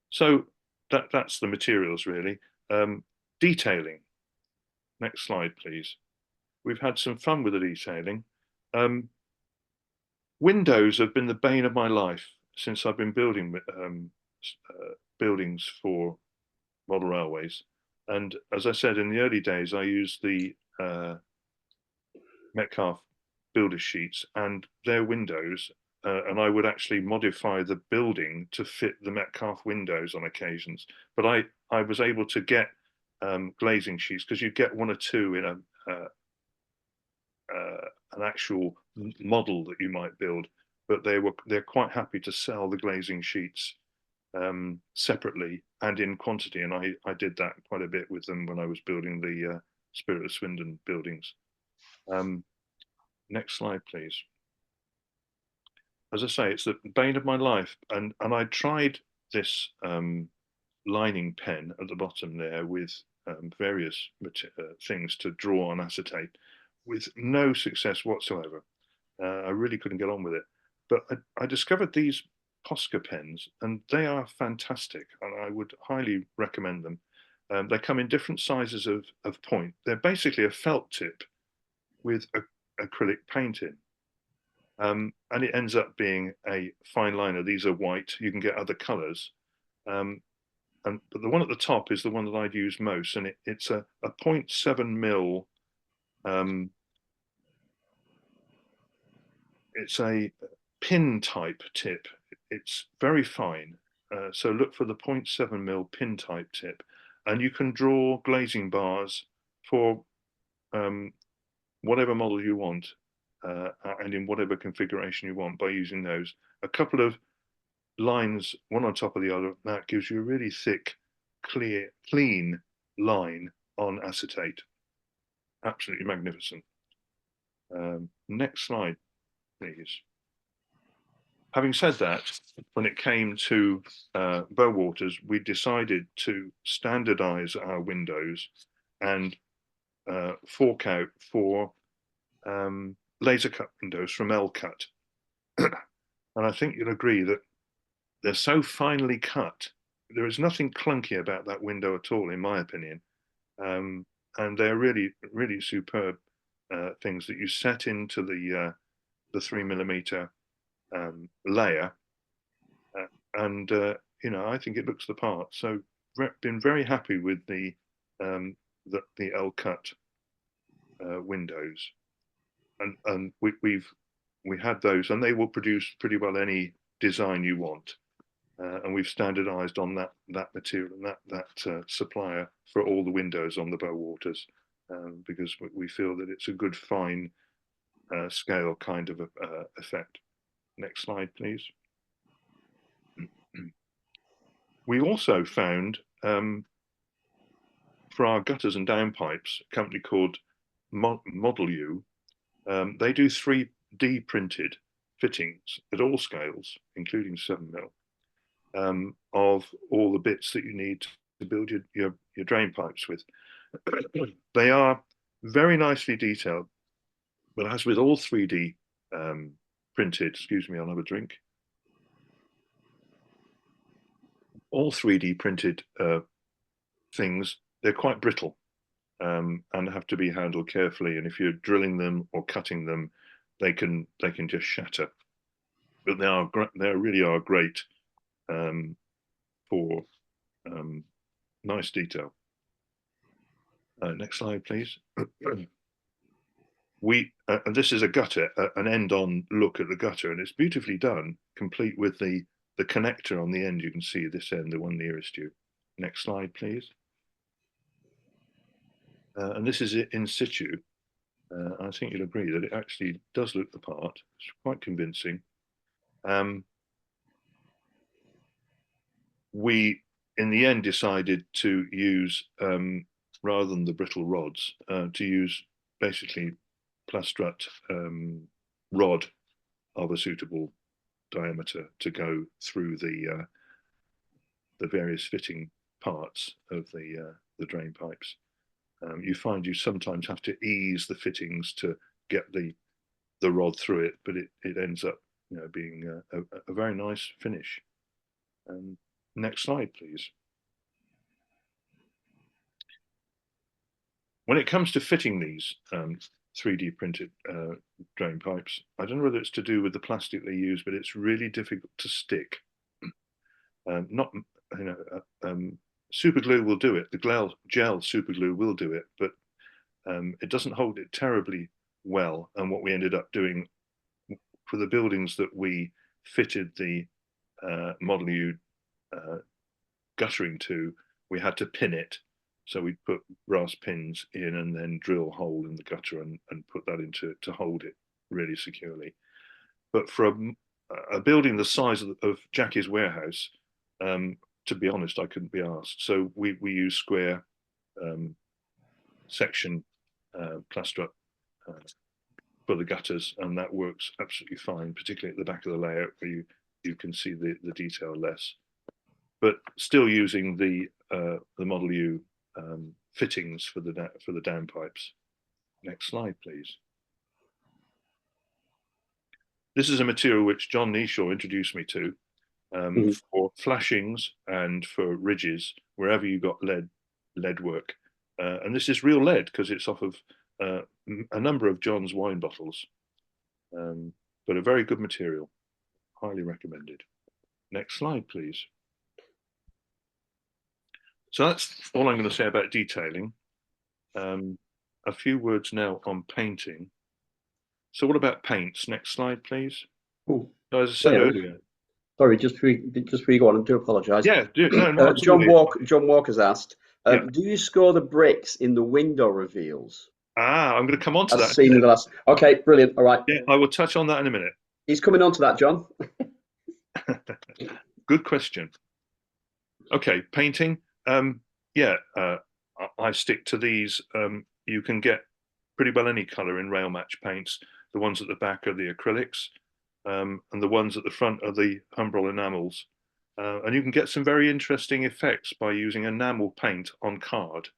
So that's the materials, really. Detailing. Next slide, please. We've had some fun with the detailing. Windows have been the bane of my life since I've been building buildings for model railways. And as I said, in the early days, I used the Metcalfe builder sheets and their windows, and I would actually modify the building to fit the Metcalfe windows on occasions. But I was able to get glazing sheets, because you get one or two in an actual model that you might build, but they're quite happy to sell the glazing sheets separately and in quantity, and I did that quite a bit with them when I was building the Spirit of Swindon buildings. Next slide, please. As I say, it's the bane of my life, and I tried this lining pen at the bottom there with various things to draw on acetate, with no success whatsoever. I really couldn't get on with it. But I discovered these Posca pens, and they are fantastic, and I would highly recommend them. They come in different sizes of point. They're basically a felt tip with acrylic paint in. And it ends up being a fine liner. These are white. You can get other colors. But the one at the top is the one that I'd use most, and it's a 0.7mm. It's a pin type tip. It's very fine. So look for the 0.7mm pin type tip, and you can draw glazing bars for whatever model you want, and in whatever configuration you want by using those. A couple of lines, one on top of the other, that gives you a really thick, clean line on acetate. Absolutely magnificent. Next slide, please. Having said that, when it came to Bowwaters, we decided to standardize our windows and fork out for laser cut windows from L-Cut. And I think you'll agree that they're so finely cut. There is nothing clunky about that window at all, in my opinion. And they're really, really superb things that you set into the 3mm layer, and I think it looks the part. So been very happy with the L-Cut windows, and we had those, and they will produce pretty well any design you want. and we've standardised on that material and that supplier for all the windows on the bow waters, because we feel that it's a good fine scale kind of effect. Next slide, please. We also found for our gutters and downpipes, a company called Model U. They do 3D printed fittings at all scales, including 7mm, of all the bits that you need to build your drain pipes with. They are very nicely detailed, but as with all 3D printed, excuse me, I'll have a drink. All 3D printed things, they're quite brittle and have to be handled carefully. And if you're drilling them or cutting them, they can just shatter. But they really are great for nice detail. Next slide, please. And this is a gutter, an end-on look at the gutter, and it's beautifully done, complete with the connector on the end. You can see this end, the one nearest you. Next slide, please. And this is it in situ. I think you'll agree that it actually does look the part. It's quite convincing. We, in the end, decided to use, rather than the brittle rods, to use basically plastrut rod of a suitable diameter to go through the various fitting parts of the drain pipes. You find you sometimes have to ease the fittings to get the rod through it, but it ends up, being a very nice finish. Next slide, please. When it comes to fitting these 3D printed drain pipes, I don't know whether it's to do with the plastic they use, but it's really difficult to stick. Super glue will do it. The gel super glue will do it, but it doesn't hold it terribly well. And what we ended up doing for the buildings that we fitted the Model U guttering to, we had to pin it. So we put brass pins in and then drill a hole in the gutter and put that into to hold it really securely. But for a building the size of Jackie's warehouse, to be honest, I couldn't be asked. So we use square section plaster for the gutters, and that works absolutely fine, particularly at the back of the layout where you can see the detail less. But still using the Model U fittings for the downpipes. Next slide, please. This is a material which John Neeshaw introduced me to for flashings and for ridges wherever you got lead work. And this is real lead because it's off of a number of John's wine bottles, but a very good material, highly recommended. Next slide, please. So that's all I'm going to say about detailing. A few words now on painting. So what about paints? Next slide, please. Ooh. As I said earlier. Sorry, just before you go on, I do apologise. Yeah, no, John Walker's asked, do you score the bricks in the window reveals? I'm going to come on to that. Seen in the last. Okay, brilliant. All right. Yeah, I will touch on that in a minute. He's coming on to that, John. Good question. Okay, painting. I stick to these. You can get pretty well any colour in rail match paints. The ones at the back are the acrylics, and the ones at the front are the Humbrol enamels. And you can get some very interesting effects by using enamel paint on card,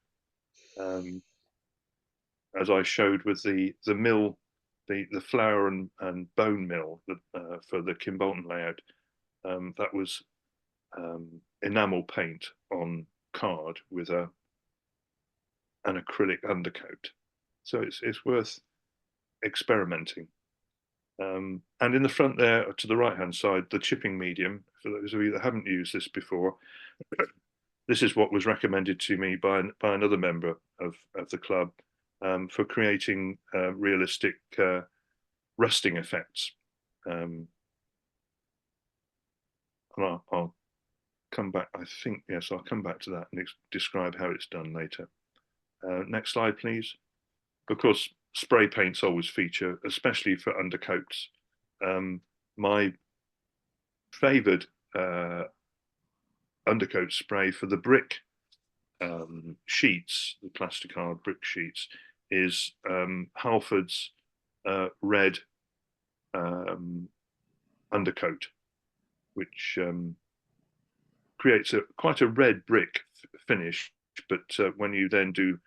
as I showed with the mill, the flour and bone mill for the Kimbolton layout. That was enamel paint on card with an acrylic undercoat. So it's worth experimenting. And in the front there, to the right-hand side, the chipping medium, for those of you that haven't used this before, this is what was recommended to me by another member of the club for creating realistic rusting effects. And I'll come back, I think, yes, I'll come back to that and describe how it's done later. Next slide, please. Of course, spray paints always feature, especially for undercoats. My favoured undercoat spray for the brick sheets, the plastic hard brick sheets, is Halford's red undercoat, which creates quite a red brick finish, but when you then do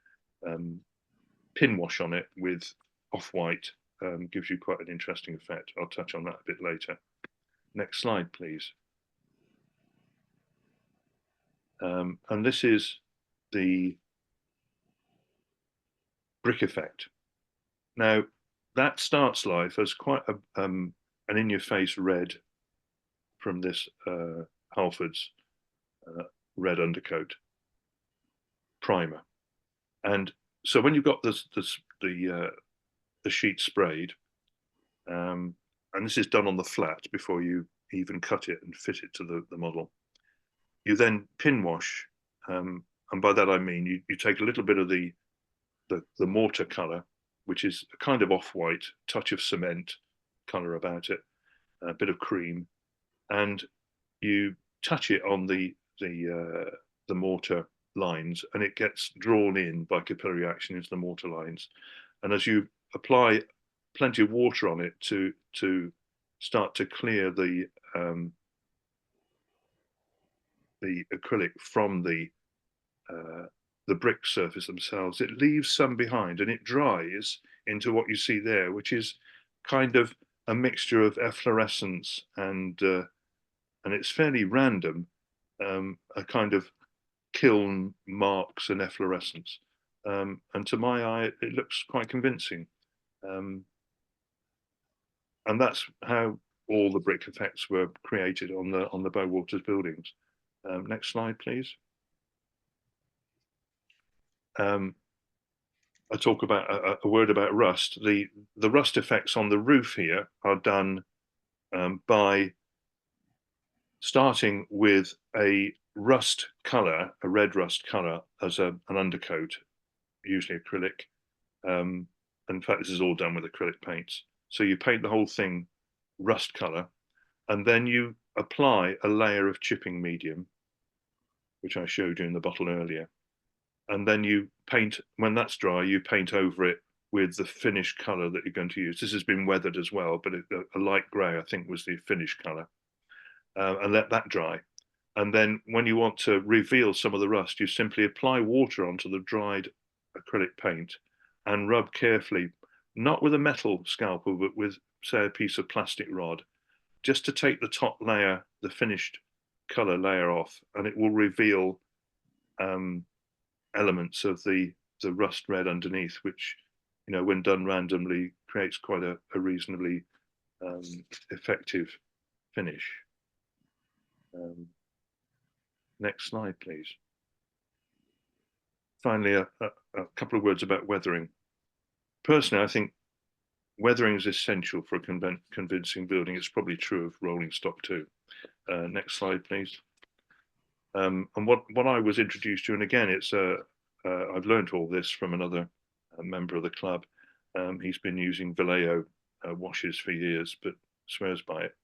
pin wash on it with off-white, gives you quite an interesting effect. I'll touch on that a bit later. Next slide, please. And this is the brick effect. Now, that starts life as quite an in-your-face red from this Halford's red undercoat primer. And so when you've got the sheet sprayed, and this is done on the flat before you even cut it and fit it to the model, you then pin wash, and by that I mean you take a little bit of the mortar colour, which is a kind of off-white, touch of cement colour about it, a bit of cream, and you touch it on the mortar lines, and it gets drawn in by capillary action into the mortar lines. And as you apply plenty of water on it to start to clear the acrylic from the brick surface themselves, it leaves some behind, and it dries into what you see there, which is kind of a mixture of efflorescence and it's fairly random, a kind of kiln marks and efflorescence, and to my eye it looks quite convincing, and that's how all the brick effects were created on the Bowaters buildings. Next slide, please. I talk about a word about rust. The rust effects on the roof here are done by starting with a rust color, a red rust color, as an undercoat, usually acrylic. In fact, this is all done with acrylic paints. So you paint the whole thing rust color, and then you apply a layer of chipping medium, which I showed you in the bottle earlier. And then you paint, when that's dry, you paint over it with the finish color that you're going to use. This has been weathered as well, but a light gray, I think, was the finish color. And let that dry. And then when you want to reveal some of the rust, you simply apply water onto the dried acrylic paint and rub carefully, not with a metal scalpel, but with, say, a piece of plastic rod, just to take the top layer, the finished color layer off, and it will reveal elements of the rust red underneath, which, you know, when done randomly, creates quite a reasonably effective finish. Next slide, please. Finally, a couple of words about weathering. Personally, I think weathering is essential for a convincing building. It's probably true of rolling stock too. Next slide, please. And what I was introduced to, and again, it's I've learned all this from another member of the club. He's been using Vallejo washes for years, but swears by it.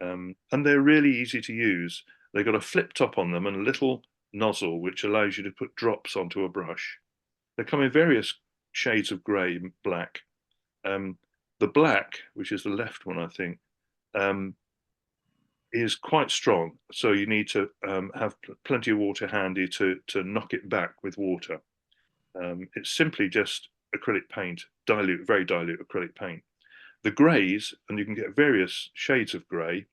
And they're really easy to use. They've got a flip top on them and a little nozzle which allows you to put drops onto a brush. They come in various shades of grey, black. The black, which is the left one, I think, is quite strong. So you need to have plenty of water handy to knock it back with water. It's simply just acrylic paint, dilute, very dilute acrylic paint. The greys, and you can get various shades of grey,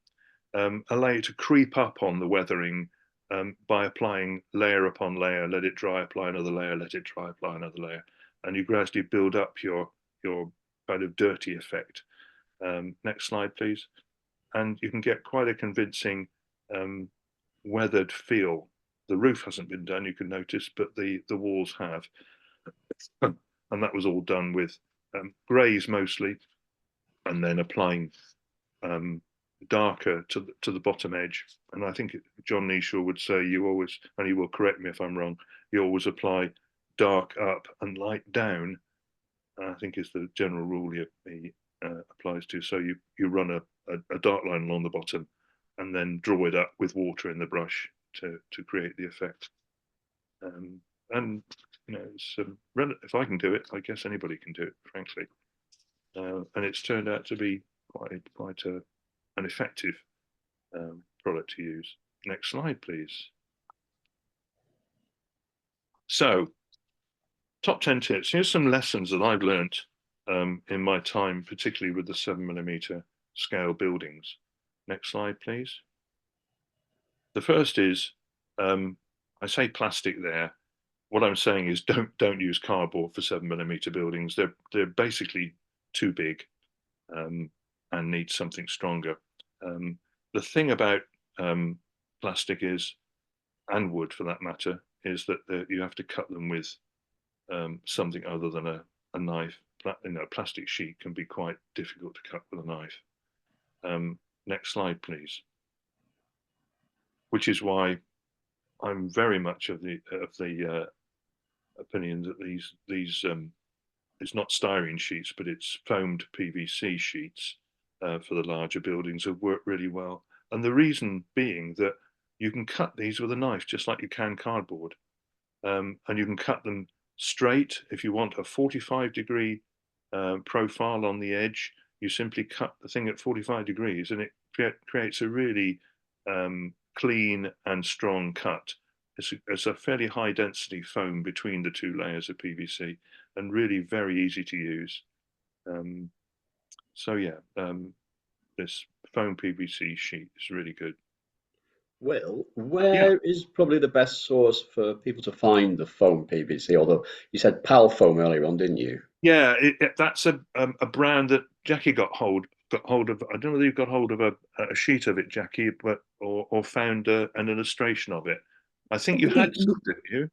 allow you to creep up on the weathering by applying layer upon layer, let it dry, apply another layer, let it dry, apply another layer, and you gradually build up your kind of dirty effect. Next slide, please. And you can get quite a convincing weathered feel. The roof hasn't been done, you can notice, but the walls have. And that was all done with greys mostly, and then applying darker to the bottom edge. And I think John Neeshaw would say you always, and he will correct me if I'm wrong, you always apply dark up and light down. I think is the general rule he applies to. So you run a dark line along the bottom and then draw it up with water in the brush to create the effect. And you know, it's if I can do it, I guess anybody can do it, frankly. And it's turned out to be quite an effective product to use. Next slide, please. So, top 10 tips. Here's some lessons that I've learned in my time, particularly with the 7mm scale buildings. Next slide, please. The first is, I say plastic there. What I'm saying is don't use cardboard for 7mm buildings. They're basically too big and need something stronger. The thing about plastic is, and wood for that matter, is that you have to cut them with something other than a knife. You know, plastic sheet can be quite difficult to cut with a knife. Next slide, please. Which is why I'm very much of the opinion that these it's not styrene sheets, but it's foamed PVC sheets for the larger buildings have worked really well. And the reason being that you can cut these with a knife just like you can cardboard, and you can cut them straight. If you want a 45-degree profile on the edge, you simply cut the thing at 45 degrees, and it creates a really clean and strong cut. It's a fairly high density foam between the two layers of PVC, and really very easy to use. So yeah, this foam PVC sheet is really good. Will, where is probably the best source for people to find the foam PVC? Although you said PAL foam earlier on, didn't you? Yeah, that's a brand that Jackie got hold of. I don't know whether you got hold of a sheet of it, Jackie, but or found an illustration of it. I think you had some, didn't you?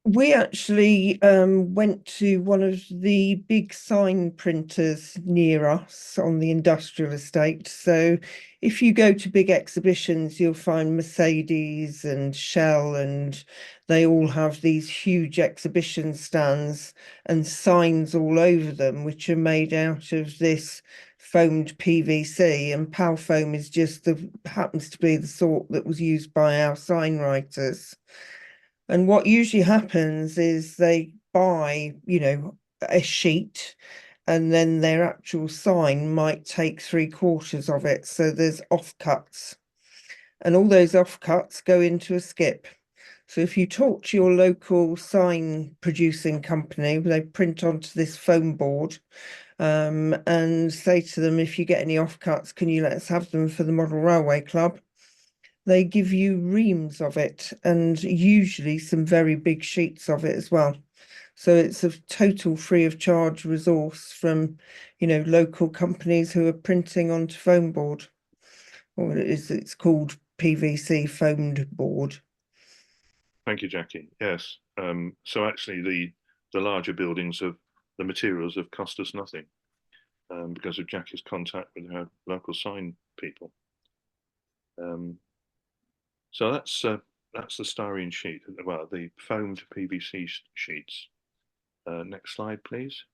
We actually went to one of the big sign printers near us on the industrial estate. So if you go to big exhibitions, you'll find Mercedes and Shell, and they all have these huge exhibition stands and signs all over them, which are made out of this foamed PVC. And PAL foam is just happens to be the sort that was used by our sign writers. And what usually happens is they buy, you know, a sheet, and then their actual sign might take 3/4 of it. So there's offcuts, and all those offcuts go into a skip. So if you talk to your local sign producing company, they print onto this foam board, and say to them, if you get any offcuts, can you let us have them for the Model Railway Club? They give you reams of it, and usually some very big sheets of it as well. So it's a total free of charge resource from, you know, local companies who are printing onto foam board. Or it's called PVC foamed board. Thank you, Jackie. Yes. So actually, the larger buildings of the materials have cost us nothing because of Jackie's contact with her local sign people. So that's the styrene sheet. Well, the foamed PVC sheets. Next slide, please.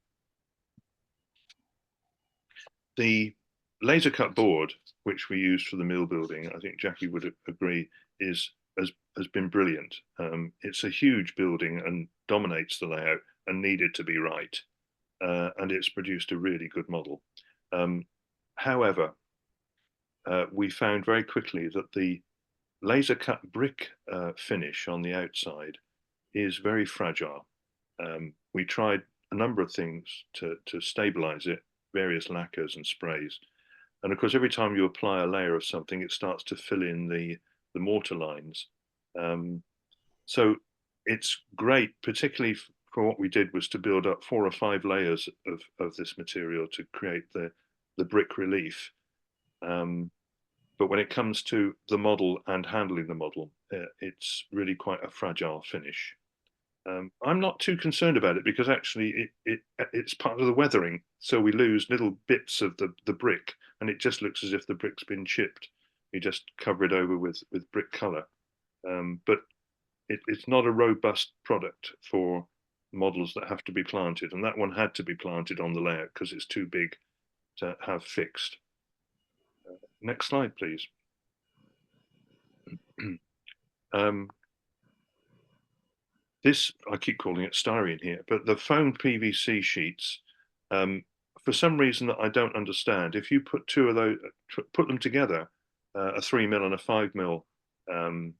The laser cut board, which we used for the mill building, I think Jackie would agree, has been brilliant. It's a huge building and dominates the layout and needed to be right. And it's produced a really good model. However, we found very quickly that the laser cut brick finish on the outside is very fragile. We tried a number of things to stabilize it, various lacquers and sprays. And of course, every time you apply a layer of something, it starts to fill in the mortar lines. So it's great, particularly for what we did was to build up 4 or 5 layers of this material to create the brick relief. But when it comes to the model and handling the model, it's really quite a fragile finish. I'm not too concerned about it because actually it's part of the weathering. So we lose little bits of the brick and it just looks as if the brick's been chipped. You just cover it over with brick colour. But it's not a robust product for models that have to be planted, and that one had to be planted on the layout because it's too big to have fixed. Next slide, please. This, I keep calling it styrene here, but the foam PVC sheets, for some reason that I don't understand, if you put two of those, put them together, a 3mm and a 5mm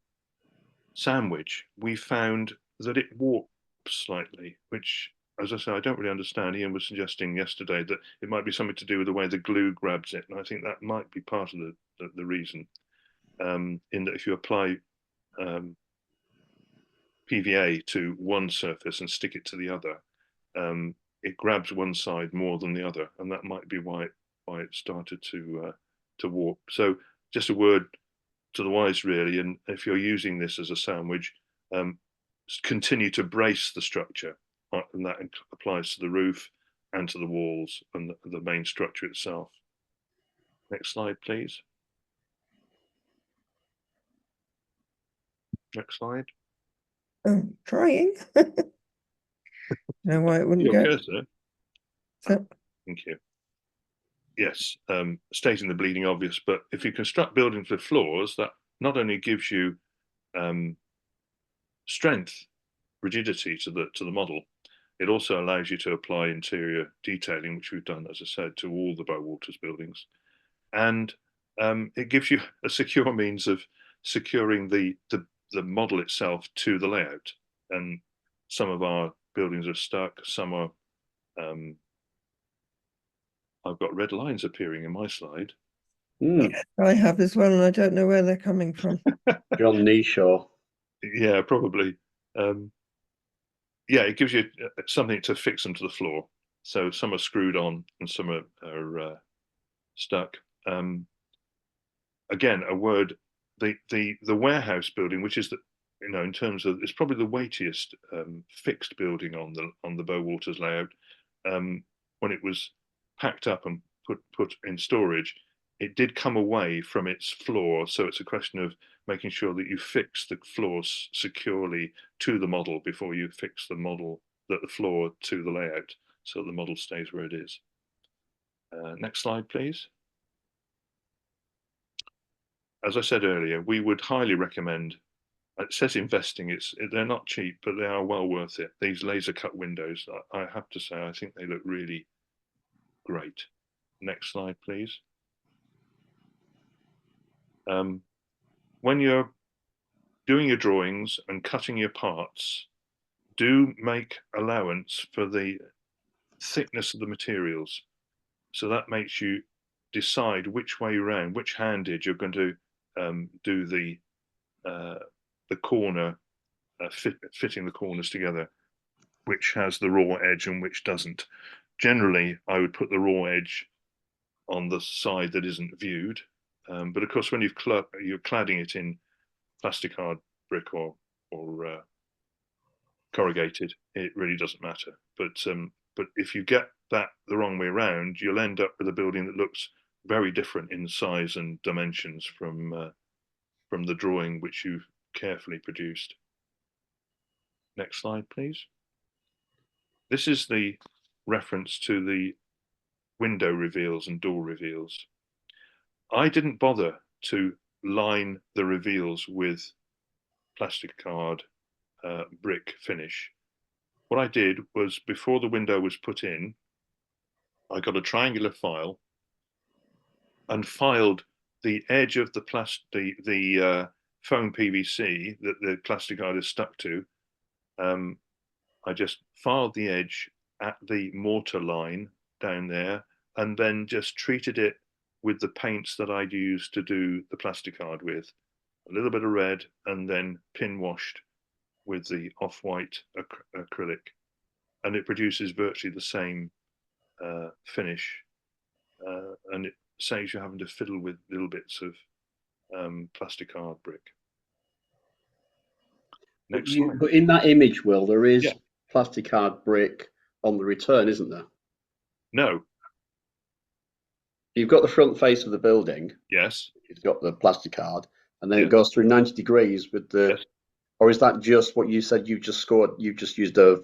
sandwich, we found that it warps slightly, which, as I say, I don't really understand. Ian was suggesting yesterday that it might be something to do with the way the glue grabs it, and I think that might be part of the reason. In that if you apply PVA to one surface and stick it to the other, it grabs one side more than the other, and that might be why it started to warp. So just a word to the wise, really. And if you're using this as a sandwich, continue to brace the structure, and that applies to the roof and to the walls and the main structure itself. Next slide, please. Next slide. I'm trying. No, why it wouldn't Your go. cursor. So, Thank you. Yes, stating the bleeding obvious, but if you construct buildings with floors, that not only gives you strength, rigidity to the model, it also allows you to apply interior detailing, which we've done, as I said, to all the Bow Walters buildings, and it gives you a secure means of securing the model itself to the layout. And some of our buildings are stuck, some are. I've got red lines appearing in my slide. yeah, I have as well, and I don't know where they're coming from. John Neeshaw. Yeah, probably. Yeah, it gives you something to fix them to the floor. So some are screwed on and some are stuck. Again, a word, the warehouse building, which is in terms of, it's probably the weightiest fixed building on the Bow Walters layout. When it was packed up and put in storage, it did come away from its floor. So it's a question of making sure that you fix the floor securely to the model before you fix the floor to the layout, so the model stays where it is. Next slide, please. As I said earlier, we would highly recommend, it says investing, they're not cheap, but they are well worth it. These laser cut windows, I have to say, I think they look really great. Next slide, please. When you're doing your drawings and cutting your parts, do make allowance for the thickness of the materials. So that makes you decide which way around, which handage you're going to do the corner, fitting the corners together, which has the raw edge and which doesn't. Generally, I would put the raw edge on the side that isn't viewed. But of course, when you're cladding it in plastic hard brick or corrugated, it really doesn't matter. But if you get that the wrong way around, you'll end up with a building that looks very different in size and dimensions from the drawing which you've carefully produced. Next slide, please. This is the reference to the window reveals and door reveals. I didn't bother to line the reveals with plastic card brick finish. What I did was, before the window was put in, I got a triangular file and filed the edge of the foam PVC that the plastic card is stuck to. I just filed the edge at the mortar line down there, and then just treated it with the paints that I'd used to do the plastic card with, a little bit of red, and then pin washed with the off-white acrylic, and it produces virtually the same finish, and it saves you having to fiddle with little bits of plastic card brick. Next slide. But in that image, Will, there is plastic card brick on the return, isn't there? No. You've got the front face of the building. Yes. You've got the plastic card, and then Yes. it goes through 90 degrees with the. Yes. Or is that just what you said? You just scored. You just used a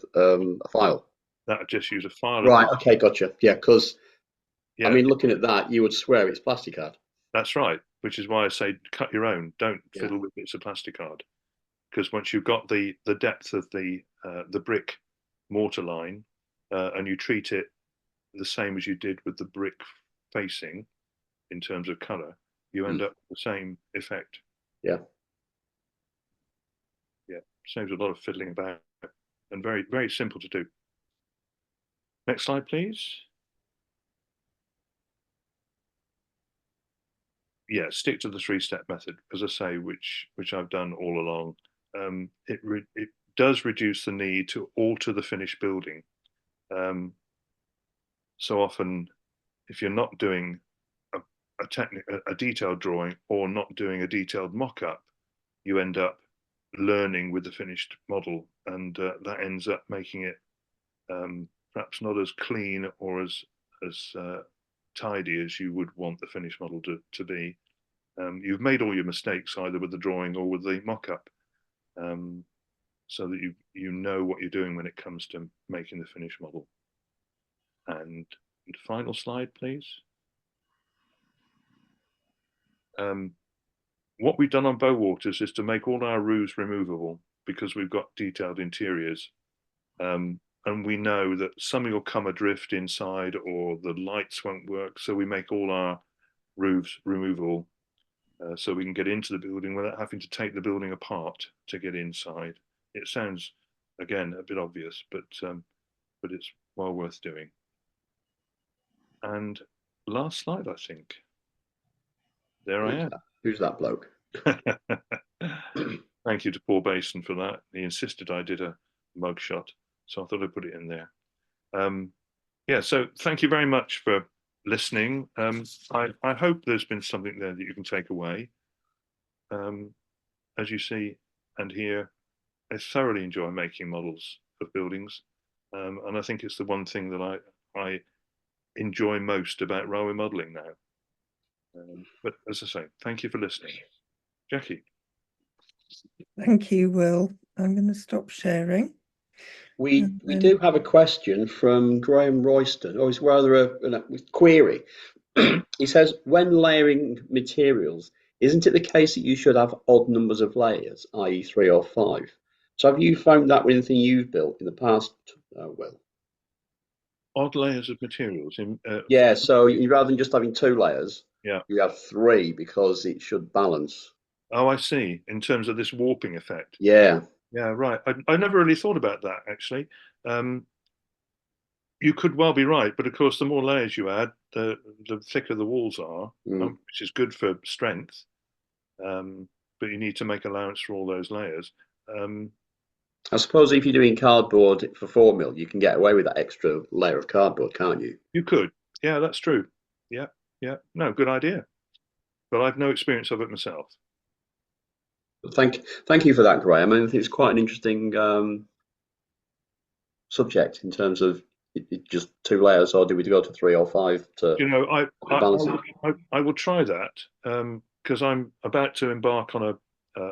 file. That just use a file. Right. Okay. Gotcha. Yeah. Because I Yeah, mean, looking at that, you would swear it's plastic card. that's right. Which is why I say cut your own. Don't Yeah. fiddle with bits of plastic card, because once you've got the depth of the brick mortar line, and you treat it the same as you did with the brick facing in terms of color, you end up with the same effect. Yeah. Yeah, saves a lot of fiddling about and very, very simple to do. Next slide, please. Yeah, stick to the three-step method, as I say, which I've done all along. It does reduce the need to alter the finished building. So often, if you're not doing a detailed drawing or not doing a detailed mock-up, you end up learning with the finished model, and that ends up making it perhaps not as clean or as tidy as you would want the finished model to be. You've made all your mistakes either with the drawing or with the mock-up, so that you know what you're doing when it comes to making the finished model. And final slide, please. What we've done on Bowwaters is to make all our roofs removable, because we've got detailed interiors. And we know that something will come adrift inside or the lights won't work. So we make all our roofs removable, so we can get into the building without having to take the building apart to get inside. It sounds, again, a bit obvious, but it's well worth doing. And last slide, I think. There I am. Who's that bloke? Thank you to Paul Basin for that. He insisted I did a mugshot, so I thought I'd put it in there. Yeah, so thank you very much for listening. I hope there's been something there that you can take away. As you see and hear, I thoroughly enjoy making models of buildings, and I think it's the one thing that I enjoy most about railway modelling now. But as I say, thank you for listening. Jackie. Thank you, Will. I'm going to stop sharing. We do have a question from Graham Royston, or it's rather a query. He says, when layering materials, isn't it the case that you should have odd numbers of layers, i.e. 3 or 5? So have you found that with anything you've built in the past, Will? Odd layers of materials. Yeah, so rather than just having 2 layers, yeah, you have 3 because it should balance. Oh, I see. In terms of this warping effect. Yeah. Yeah, right. I never really thought about that, actually. You could well be right, but of course, the more layers you add, the thicker the walls are, which is good for strength. But you need to make allowance for all those layers. I suppose if you're doing cardboard for 4mm, you can get away with that extra layer of cardboard, can't you? You could. Yeah, that's true. Yeah, yeah. No, good idea. But I've no experience of it myself. Thank you for that, Graham. I think it's quite an interesting subject in terms of just 2 layers, or do we go to 3 or 5 to balance it? I will try that, because I'm about to embark on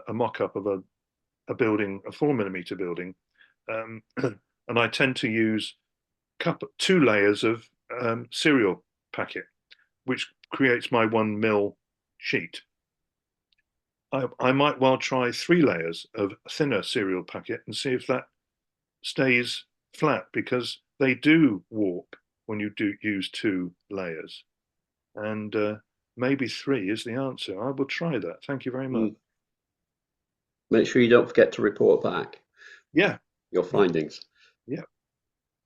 a mock-up of a building, a 4mm building, and I tend to use 2 layers of cereal packet, which creates my 1mm sheet. I might well try 3 layers of thinner cereal packet and see if that stays flat, because they do warp when you do use 2 layers, and maybe 3 is the answer. I will try that. Thank you very much. Make sure you don't forget to report back. Yeah. Your findings. Yeah,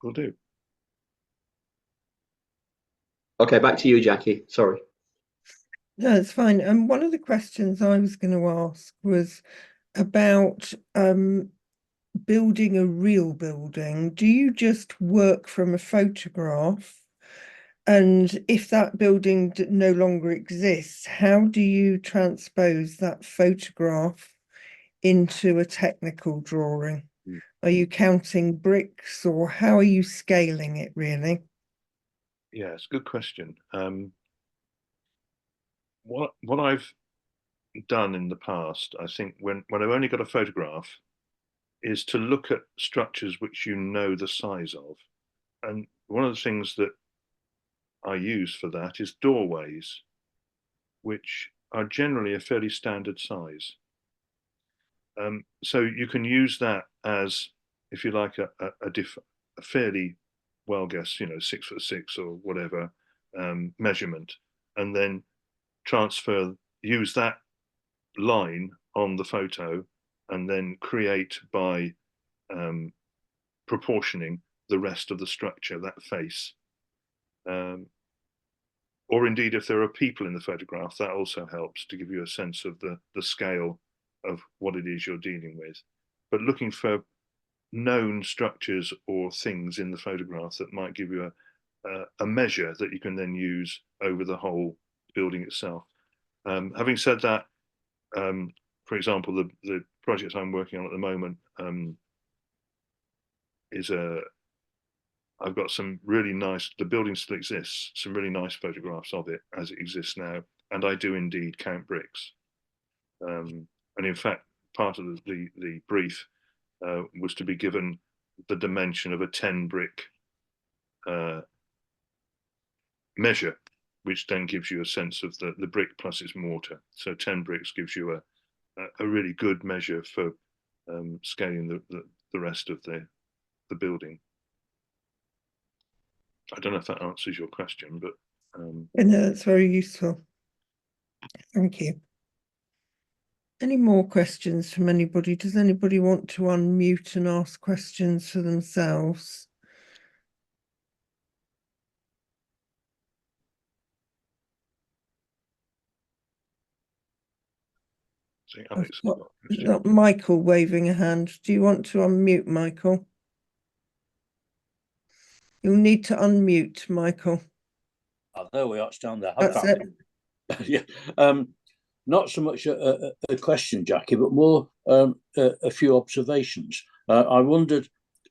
will do. Okay, back to you, Jackie. Sorry. No, it's fine. And one of the questions I was going to ask was about building a real building. Do you just work from a photograph? And if that building no longer exists, how do you transpose that photograph into a technical drawing? Are you counting bricks, or how are you scaling it, really? Yeah, it's a good question. what I've done in the past, I think, when I've only got a photograph, is to look at structures which you know the size of. And one of the things that I use for that is doorways, which are generally a fairly standard size. So you can use that as, if you like, a fairly well guessed, 6'6" or whatever measurement, and then use that line on the photo, and then create by proportioning the rest of the structure, that face. Or indeed, if there are people in the photograph, that also helps to give you a sense of the scale of what it is you're dealing with. But looking for known structures or things in the photograph that might give you a measure that you can then use over the whole building itself. Having said that, for example, the project I'm working on at the moment I've got some really nice, the building still exists, some really nice photographs of it as it exists now, and I do indeed count bricks. And in fact, part of the brief was to be given the dimension of a 10 brick measure, which then gives you a sense of the brick plus its mortar. So 10 bricks gives you a really good measure for scaling the rest of the building. I don't know if that answers your question, but no, that's very useful. Thank you. Any more questions from anybody? Does anybody want to unmute and ask questions for themselves? Alex, got Michael waving a hand. Do you want to unmute, Michael? You'll need to unmute, Michael. Oh, there we are. It's down there. That's it. Yeah. Not so much a question, Jackie, but more a few observations. I wondered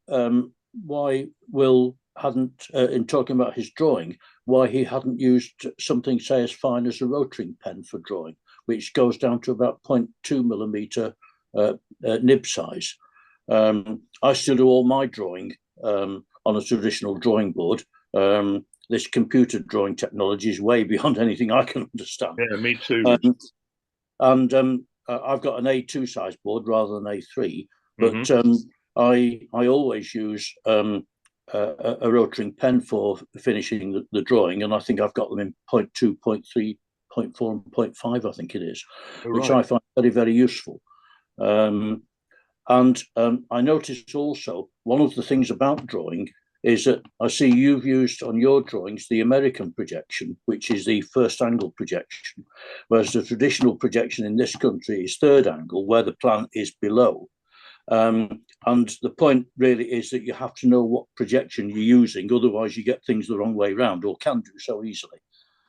why Will hadn't, in talking about his drawing, why he hadn't used something, say, as fine as a rotary pen for drawing, which goes down to about 0.2 millimeter nib size. I still do all my drawing on a traditional drawing board. This computer drawing technology is way beyond anything I can understand. Yeah, me too. And I've got an A2 size board rather than A3, but I always use a rotary pen for finishing the drawing, and I think I've got them in 0.2, 0.3, 0.4, and 0.5, I think it is, which I find very, very useful. And I noticed also one of the things about drawing is that I see you've used on your drawings the American projection, which is the first angle projection, whereas the traditional projection in this country is third angle, where the plant is below. And the point really is that you have to know what projection you're using, otherwise you get things the wrong way around, or can do so easily.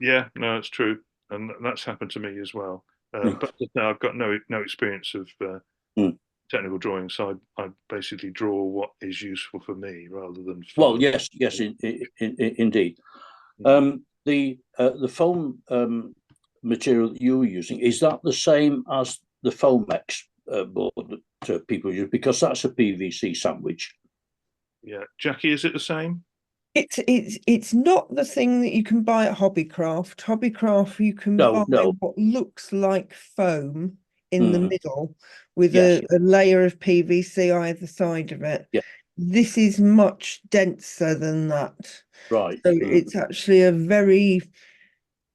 Yeah, no, it's true, and that's happened to me as well. But now I've got no experience of technical drawing, so I basically draw what is useful for me rather than. Well, yes, indeed. The foam material that you were using, is that the same as the Foamex board that people use? Because that's a PVC sandwich. Yeah, Jackie, is it the same? It's not the thing that you can buy at Hobbycraft. Hobbycraft, you can buy what looks like foam in the middle with a layer of PVC either side of it. Yeah. This is much denser than that. Right. So it's actually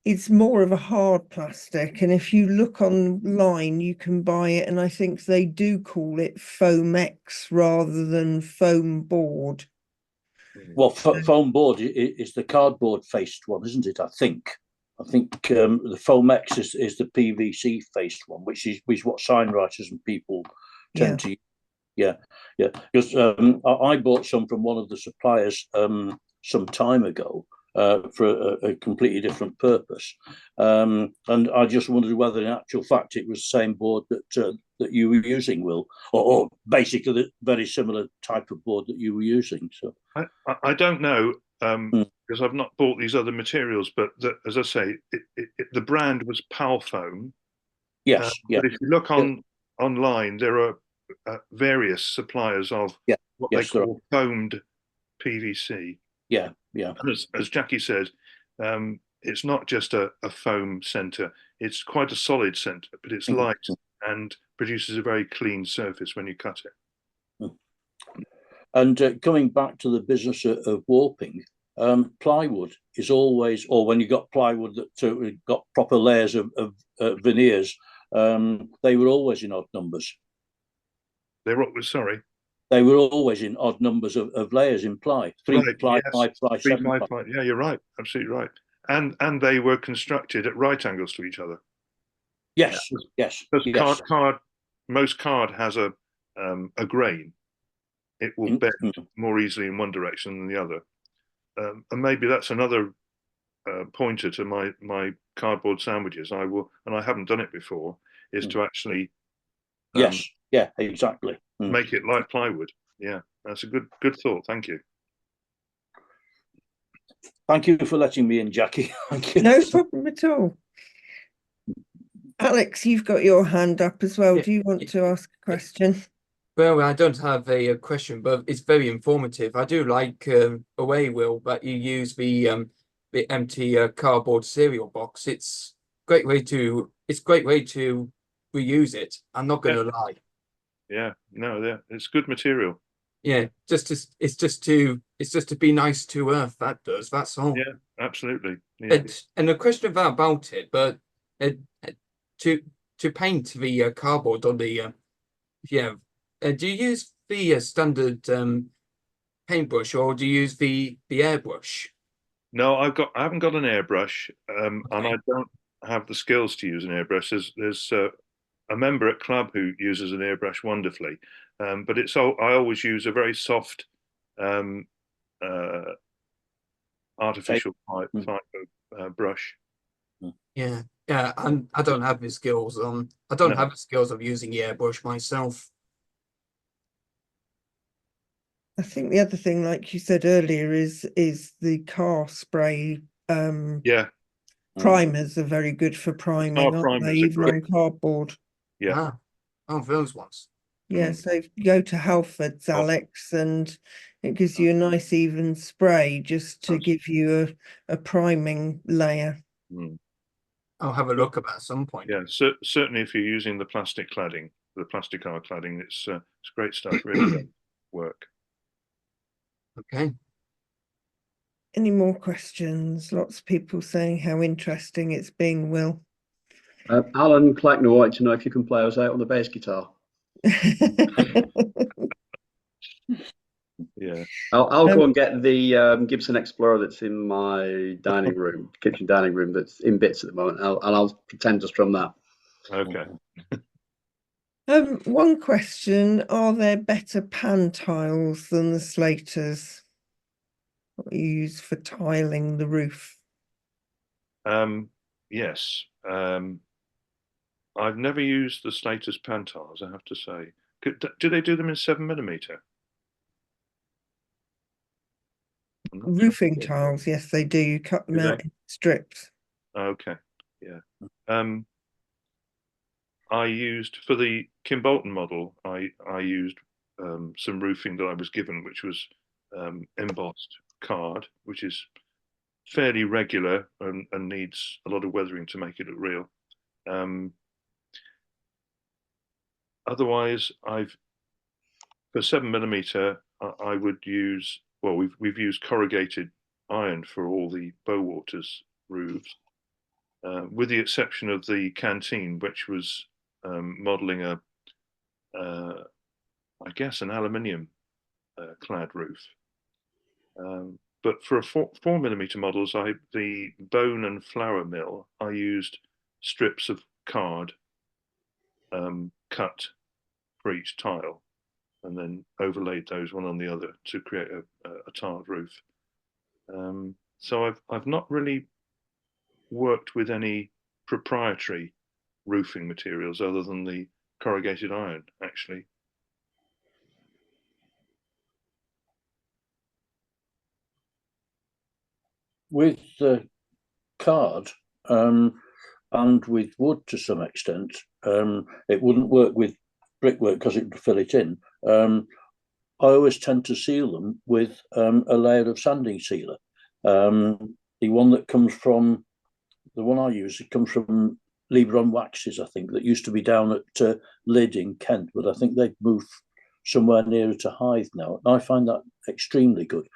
it's more of a hard plastic. And if you look online, you can buy it. And I think they do call it Foamex rather than foam board. Well, foam board is the cardboard faced one, isn't it? I think the Foamex is the PVC faced one, which is what signwriters and people tend to use. Yeah. Because I bought some from one of the suppliers some time ago for a completely different purpose, and I just wondered whether, in actual fact, it was the same board that you were using, Will, or basically the very similar type of board that you were using. So I don't know. because I've not bought these other materials, but as I say, the brand was Palfoam. Yes, yeah. But if you look online, there are various suppliers of what they call foamed PVC. Yeah, yeah. And as Jackie says, it's not just a foam centre. It's quite a solid centre, but it's light and produces a very clean surface when you cut it. And coming back to the business of warping, plywood is always, or when you got plywood that got proper layers of veneers, they were always in odd numbers. They were, sorry? They were always in odd numbers of layers in ply. 3 right, ply, yes. 5 ply, 3 7 ply. Yeah, you're right. Absolutely right. And they were constructed at right angles to each other. Yes, yes. Because most card has a grain. It will bend more easily in one direction than the other. And maybe that's another pointer to my cardboard sandwiches. I will, and I haven't done it before, is to actually yes, yeah, exactly. Make it like plywood. Yeah, that's a good thought. Thank you. Thank you for letting me in, Jackie. Thank you. No problem at all. Alex, you've got your hand up as well. Do you want to ask a question? Well, I don't have a question, but it's very informative. I do like the way, Will, that you use the empty cardboard cereal box. It's great way to reuse it. I'm not going to lie. Yeah, no, it's good material. Yeah, it's just to be nice to Earth. That's all. Yeah, absolutely. Yeah. And a question about it, but to paint the cardboard on the do you use the standard paintbrush, or do you use the airbrush? No, I haven't got an airbrush, and I don't have the skills to use an airbrush. There's a member at club who uses an airbrush wonderfully, but I always use a very soft artificial type of brush. Yeah, and I don't have the skills. I don't have the skills of using the airbrush myself. I think the other thing, like you said earlier, is the car spray. Primers are very good for priming, aren't they? Even on cardboard. Yeah. Those ones. Yeah, so you go to Halford's, Alex, and it gives you a nice even spray just to give you a priming layer. I'll have a look at that at some point. Yeah, certainly if you're using the plastic cladding, the plastic car cladding, it's great stuff. Really does work. Okay. Any more questions? Lots of people saying how interesting it's been, Will. Alan Clackner wanted to know if you can play us out on the bass guitar. Yeah. I'll go and get the Gibson Explorer that's in my dining room, kitchen dining room, that's in bits at the moment, and I'll pretend to strum that. Okay. One question: are there better pan tiles than the Slaters? What you use for tiling the roof? Yes. I've never used the Slaters pan tiles, I have to say. Do they do them in 7mm? Roofing tiles, yes, they do. You cut them out in strips. Okay, yeah. I used for the Kim Bolton model. I used some roofing that I was given, which was embossed card, which is fairly regular and needs a lot of weathering to make it look real. Otherwise, for 7mm, I would use, well, we've used corrugated iron for all the Bowaters roofs, with the exception of the canteen, which was modelling I guess, an aluminium clad roof. But for 4mm models, the bone and flour mill, I used strips of card cut for each tile, and then overlaid those one on the other to create a tiled roof. So I've not really worked with any proprietary roofing materials other than the corrugated iron, actually. with the card and with wood to some extent, it wouldn't work with brickwork because it would fill it in. I always tend to seal them with a layer of sanding sealer. The one that comes from, the one I use, it comes from Libron Waxes, I think, that used to be down at Lyd in Kent, but I think they've moved somewhere nearer to Hythe now. And I find that extremely good.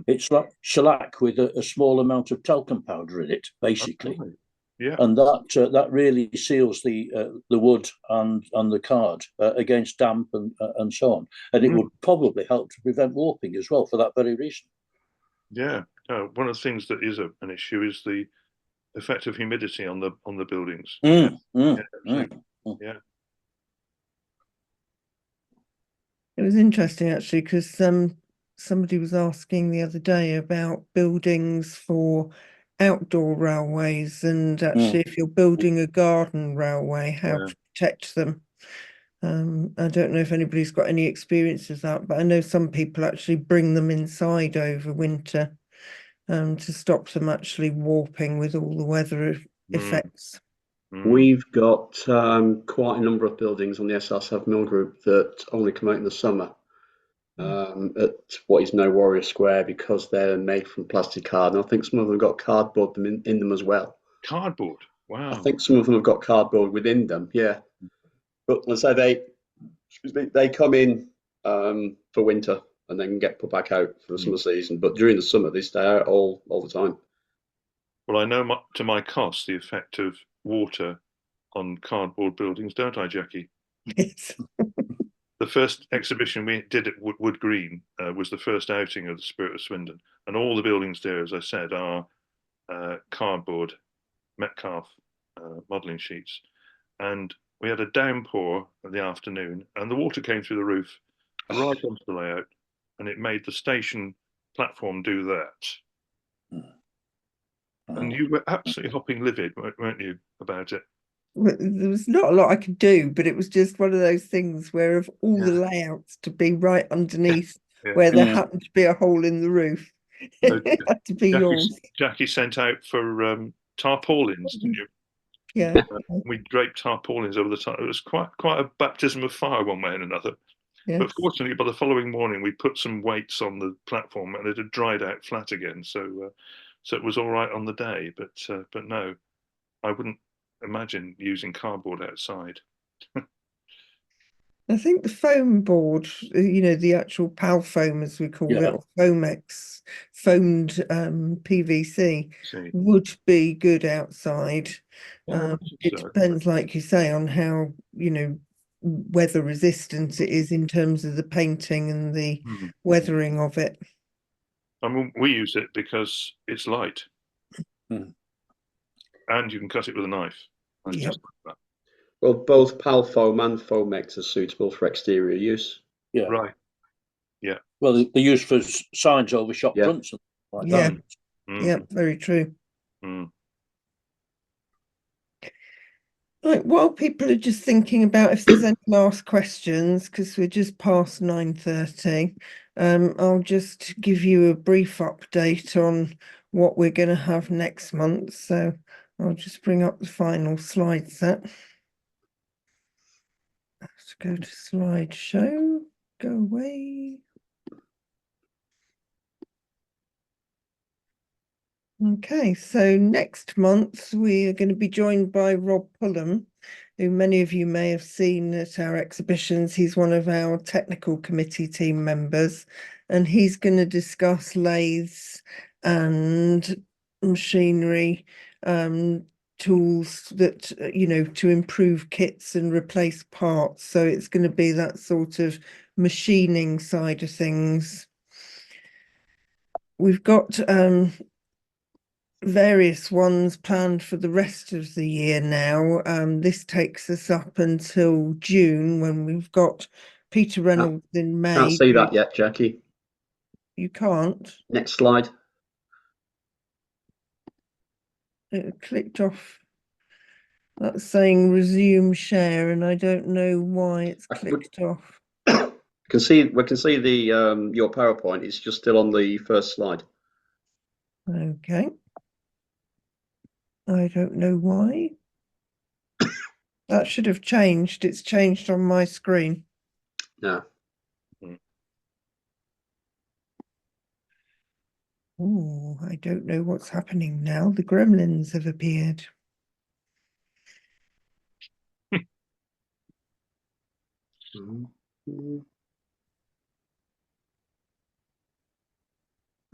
It's like shellac with a small amount of talcum powder in it, basically. Right. Yeah. And that really seals the wood and the card against damp and so on. And it would probably help to prevent warping as well for that very reason. Yeah. One of the things that is an issue is the effect of humidity on the buildings. Yeah. It was interesting actually because somebody was asking the other day about buildings for outdoor railways, and actually if you're building a garden railway, how to protect them. I don't know if anybody's got any experience of that, but I know some people actually bring them inside over winter to stop them actually warping with all the weather effects. We've got quite a number of buildings on the SR7 Mill Group that only come out in the summer at what is now Warrior Square, because they're made from plastic card. And I think some of them have got cardboard in them as well. Cardboard? Wow. I think some of them have got cardboard within them, yeah. But let's say they come in for winter and then get put back out for the summer season. But during the summer, they stay out all the time. Well, I know to my cost the effect of water on cardboard buildings, don't I, Jackie? Yes. The first exhibition we did at Wood Green was the first outing of the Spirit of Swindon, and all the buildings there, as I said, are cardboard, Metcalf modelling sheets. And we had a downpour in the afternoon, and the water came through the roof right onto the layout, and it made the station platform do that. And you were absolutely hopping livid, weren't you, about it? There was not a lot I could do, but it was just one of those things where of all the layouts to be right underneath where there happened to be a hole in the roof, it had to be yours. Jackie sent out for tarpaulins, didn't you? Yeah. We draped tarpaulins over the top. It was quite a baptism of fire one way and another. Yes. But fortunately, by the following morning, we put some weights on the platform and it had dried out flat again. So it was all right on the day. But no, I wouldn't imagine using cardboard outside. I think the foam board, the actual PAL foam, as we call it, or Foamex, foamed PVC, would be good outside. It depends, like you say, on how, weather resistant it is in terms of the painting and the weathering of it. I mean, we use it because it's light. And you can cut it with a knife. Just like that. Well, both PAL foam and Foamex are suitable for exterior use. Yeah. Right. Yeah. Well, they're used for signs over shop fronts. And like that. Yeah, very true. Mm. Right, while people are just thinking about if there's any last questions, because we're just past 9:30, I'll just give you a brief update on what we're going to have next month. So I'll just bring up the final slide set. Let's go to slideshow, go away. Okay, so next month we are going to be joined by Rob Pullum, who many of you may have seen at our exhibitions. He's one of our technical committee team members, and he's going to discuss lathes and machinery, tools that, to improve kits and replace parts. So it's going to be that sort of machining side of things. We've got various ones planned for the rest of the year now. This takes us up until June, when we've got Peter Reynolds in May. Can't see that yet, Jackie. You can't? Next slide. It clicked off. That's saying resume share, and I don't know why it's clicked off. We can see the your PowerPoint. It's just still on the first slide. Okay. I don't know why. That should have changed. It's changed on my screen. No. Oh, I don't know what's happening now. The gremlins have appeared.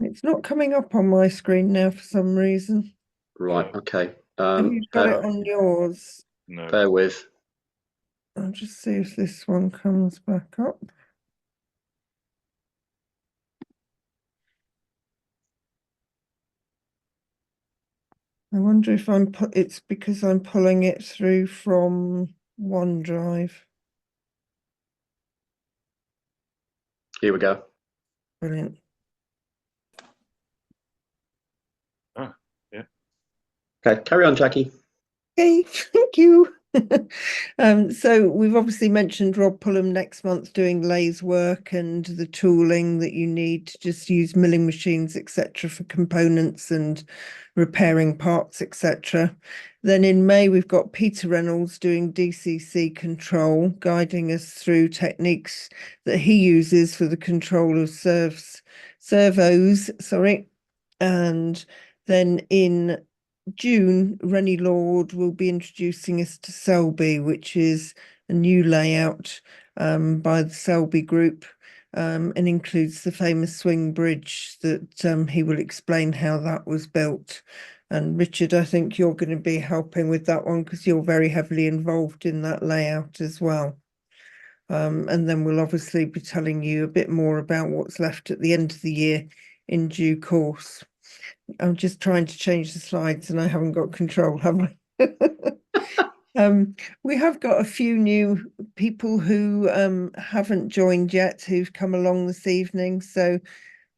It's not coming up on my screen now for some reason. Right. Okay. Have you got it on yours? No. Bear with. I'll just see if this one comes back up. I wonder if it's because I'm pulling it through from OneDrive. Here we go. Brilliant. Ah, yeah. Okay, carry on, Jackie. Okay, thank you. So we've obviously mentioned Rob Pullum next month doing lathe work and the tooling that you need to just use milling machines, etc., for components and repairing parts, etc. Then in May, we've got Peter Reynolds doing DCC control, guiding us through techniques that he uses for the control of servos, sorry. And then in June, Rennie Lord will be introducing us to Selby, which is a new layout by the Selby Group, and includes the famous swing bridge that he will explain how that was built. And Richard, I think you're going to be helping with that one because you're very heavily involved in that layout as well. And then we'll obviously be telling you a bit more about what's left at the end of the year in due course. I'm just trying to change the slides and I haven't got control, have I? We have got a few new people who haven't joined yet who've come along this evening. So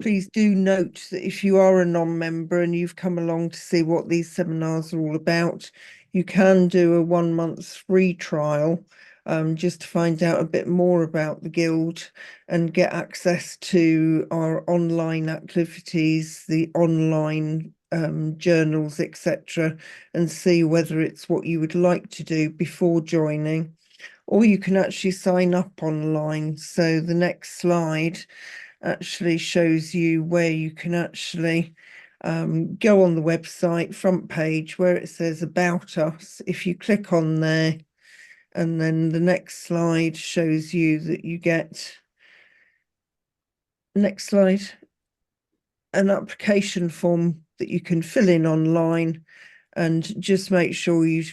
please do note that if you are a non-member and you've come along to see what these seminars are all about, you can do a 1 month free trial just to find out a bit more about the Guild and get access to our online activities, the online journals, etc., and see whether it's what you would like to do before joining. Or you can actually sign up online. So the next slide actually shows you where you can actually go on the website front page where it says about us. If you click on there, and then the next slide shows you that you get, next slide, an application form that you can fill in online, and just make sure you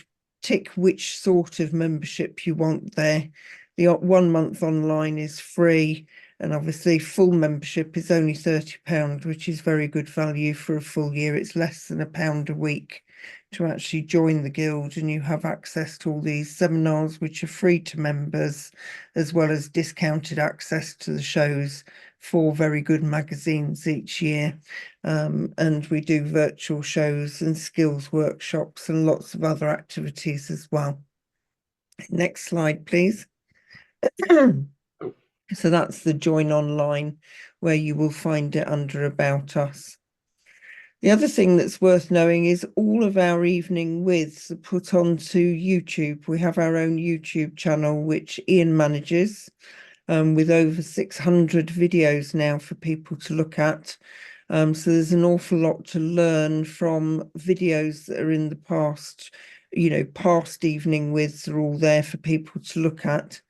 tick which sort of membership you want there. The 1 month online is free, and obviously full membership is only £30, which is very good value for a full year. It's less than £1 a week to actually join the Guild, and you have access to all these seminars which are free to members, as well as discounted access to the shows, 4 very good magazines each year. And we do virtual shows and skills workshops and lots of other activities as well. Next slide, please. So that's the join online, where you will find it under About Us. The other thing that's worth knowing is all of our evening withs are put onto YouTube. We have our own YouTube channel, which Ian manages, with over 600 videos now for people to look at. So there's an awful lot to learn from videos that are in the past. You know, past evening withs are all there for people to look at.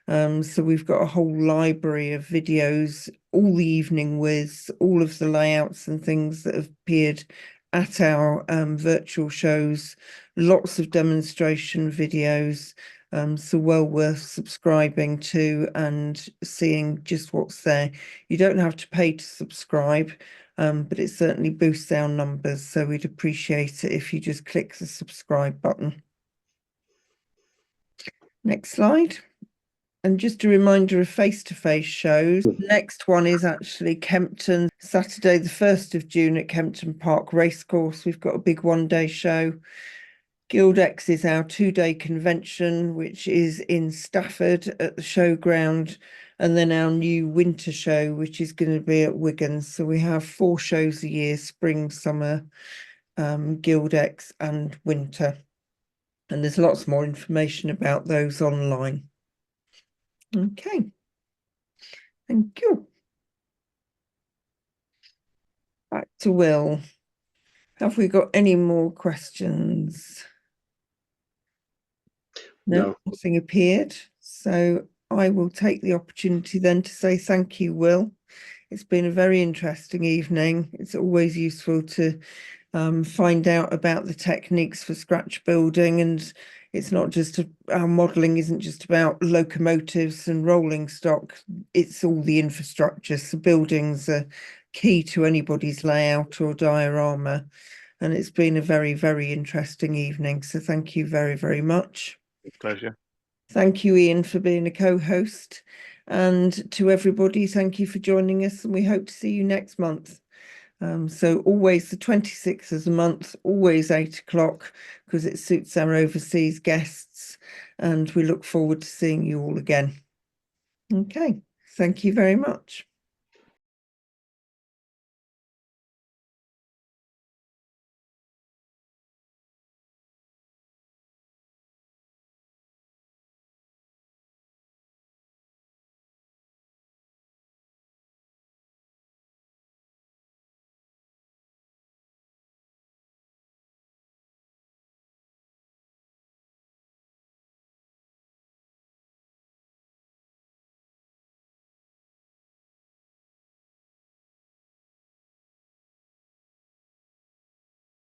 So we've got a whole library of videos, all the evening with all of the layouts and things that have appeared at our virtual shows, lots of demonstration videos, so well worth subscribing to and seeing just what's there. You don't have to pay to subscribe, but it certainly boosts our numbers, so we'd appreciate it if you just click the subscribe button. Next slide. And just a reminder of face-to-face shows. The next one is actually Kempton, Saturday the 1st of June at Kempton Park Racecourse. We've got a big one-day show. Guildex is our 2-day convention, which is in Stafford at the showground. and then our new winter show, which is going to be at Wigan. So we have 4 shows a year: spring, summer, Guildex and winter. And there's lots more information about those online. Okay. Thank you. Back to Will. Have we got any more questions? No, nothing appeared. So I will take the opportunity then to say thank you, Will. It's been a very interesting evening. It's always useful to find out about the techniques for scratch building, and it's not just our modelling isn't just about locomotives and rolling stock, it's all the infrastructure. So buildings are key to anybody's layout or diorama, and it's been a very, very interesting evening. So thank you very, very much. Pleasure. Thank you, Ian, for being a co-host, and to everybody, thank you for joining us, and we hope to see you next month. So always the 26th of the month, always 8 o'clock, because it suits our overseas guests, and we look forward to seeing you all again. Okay, thank you very much.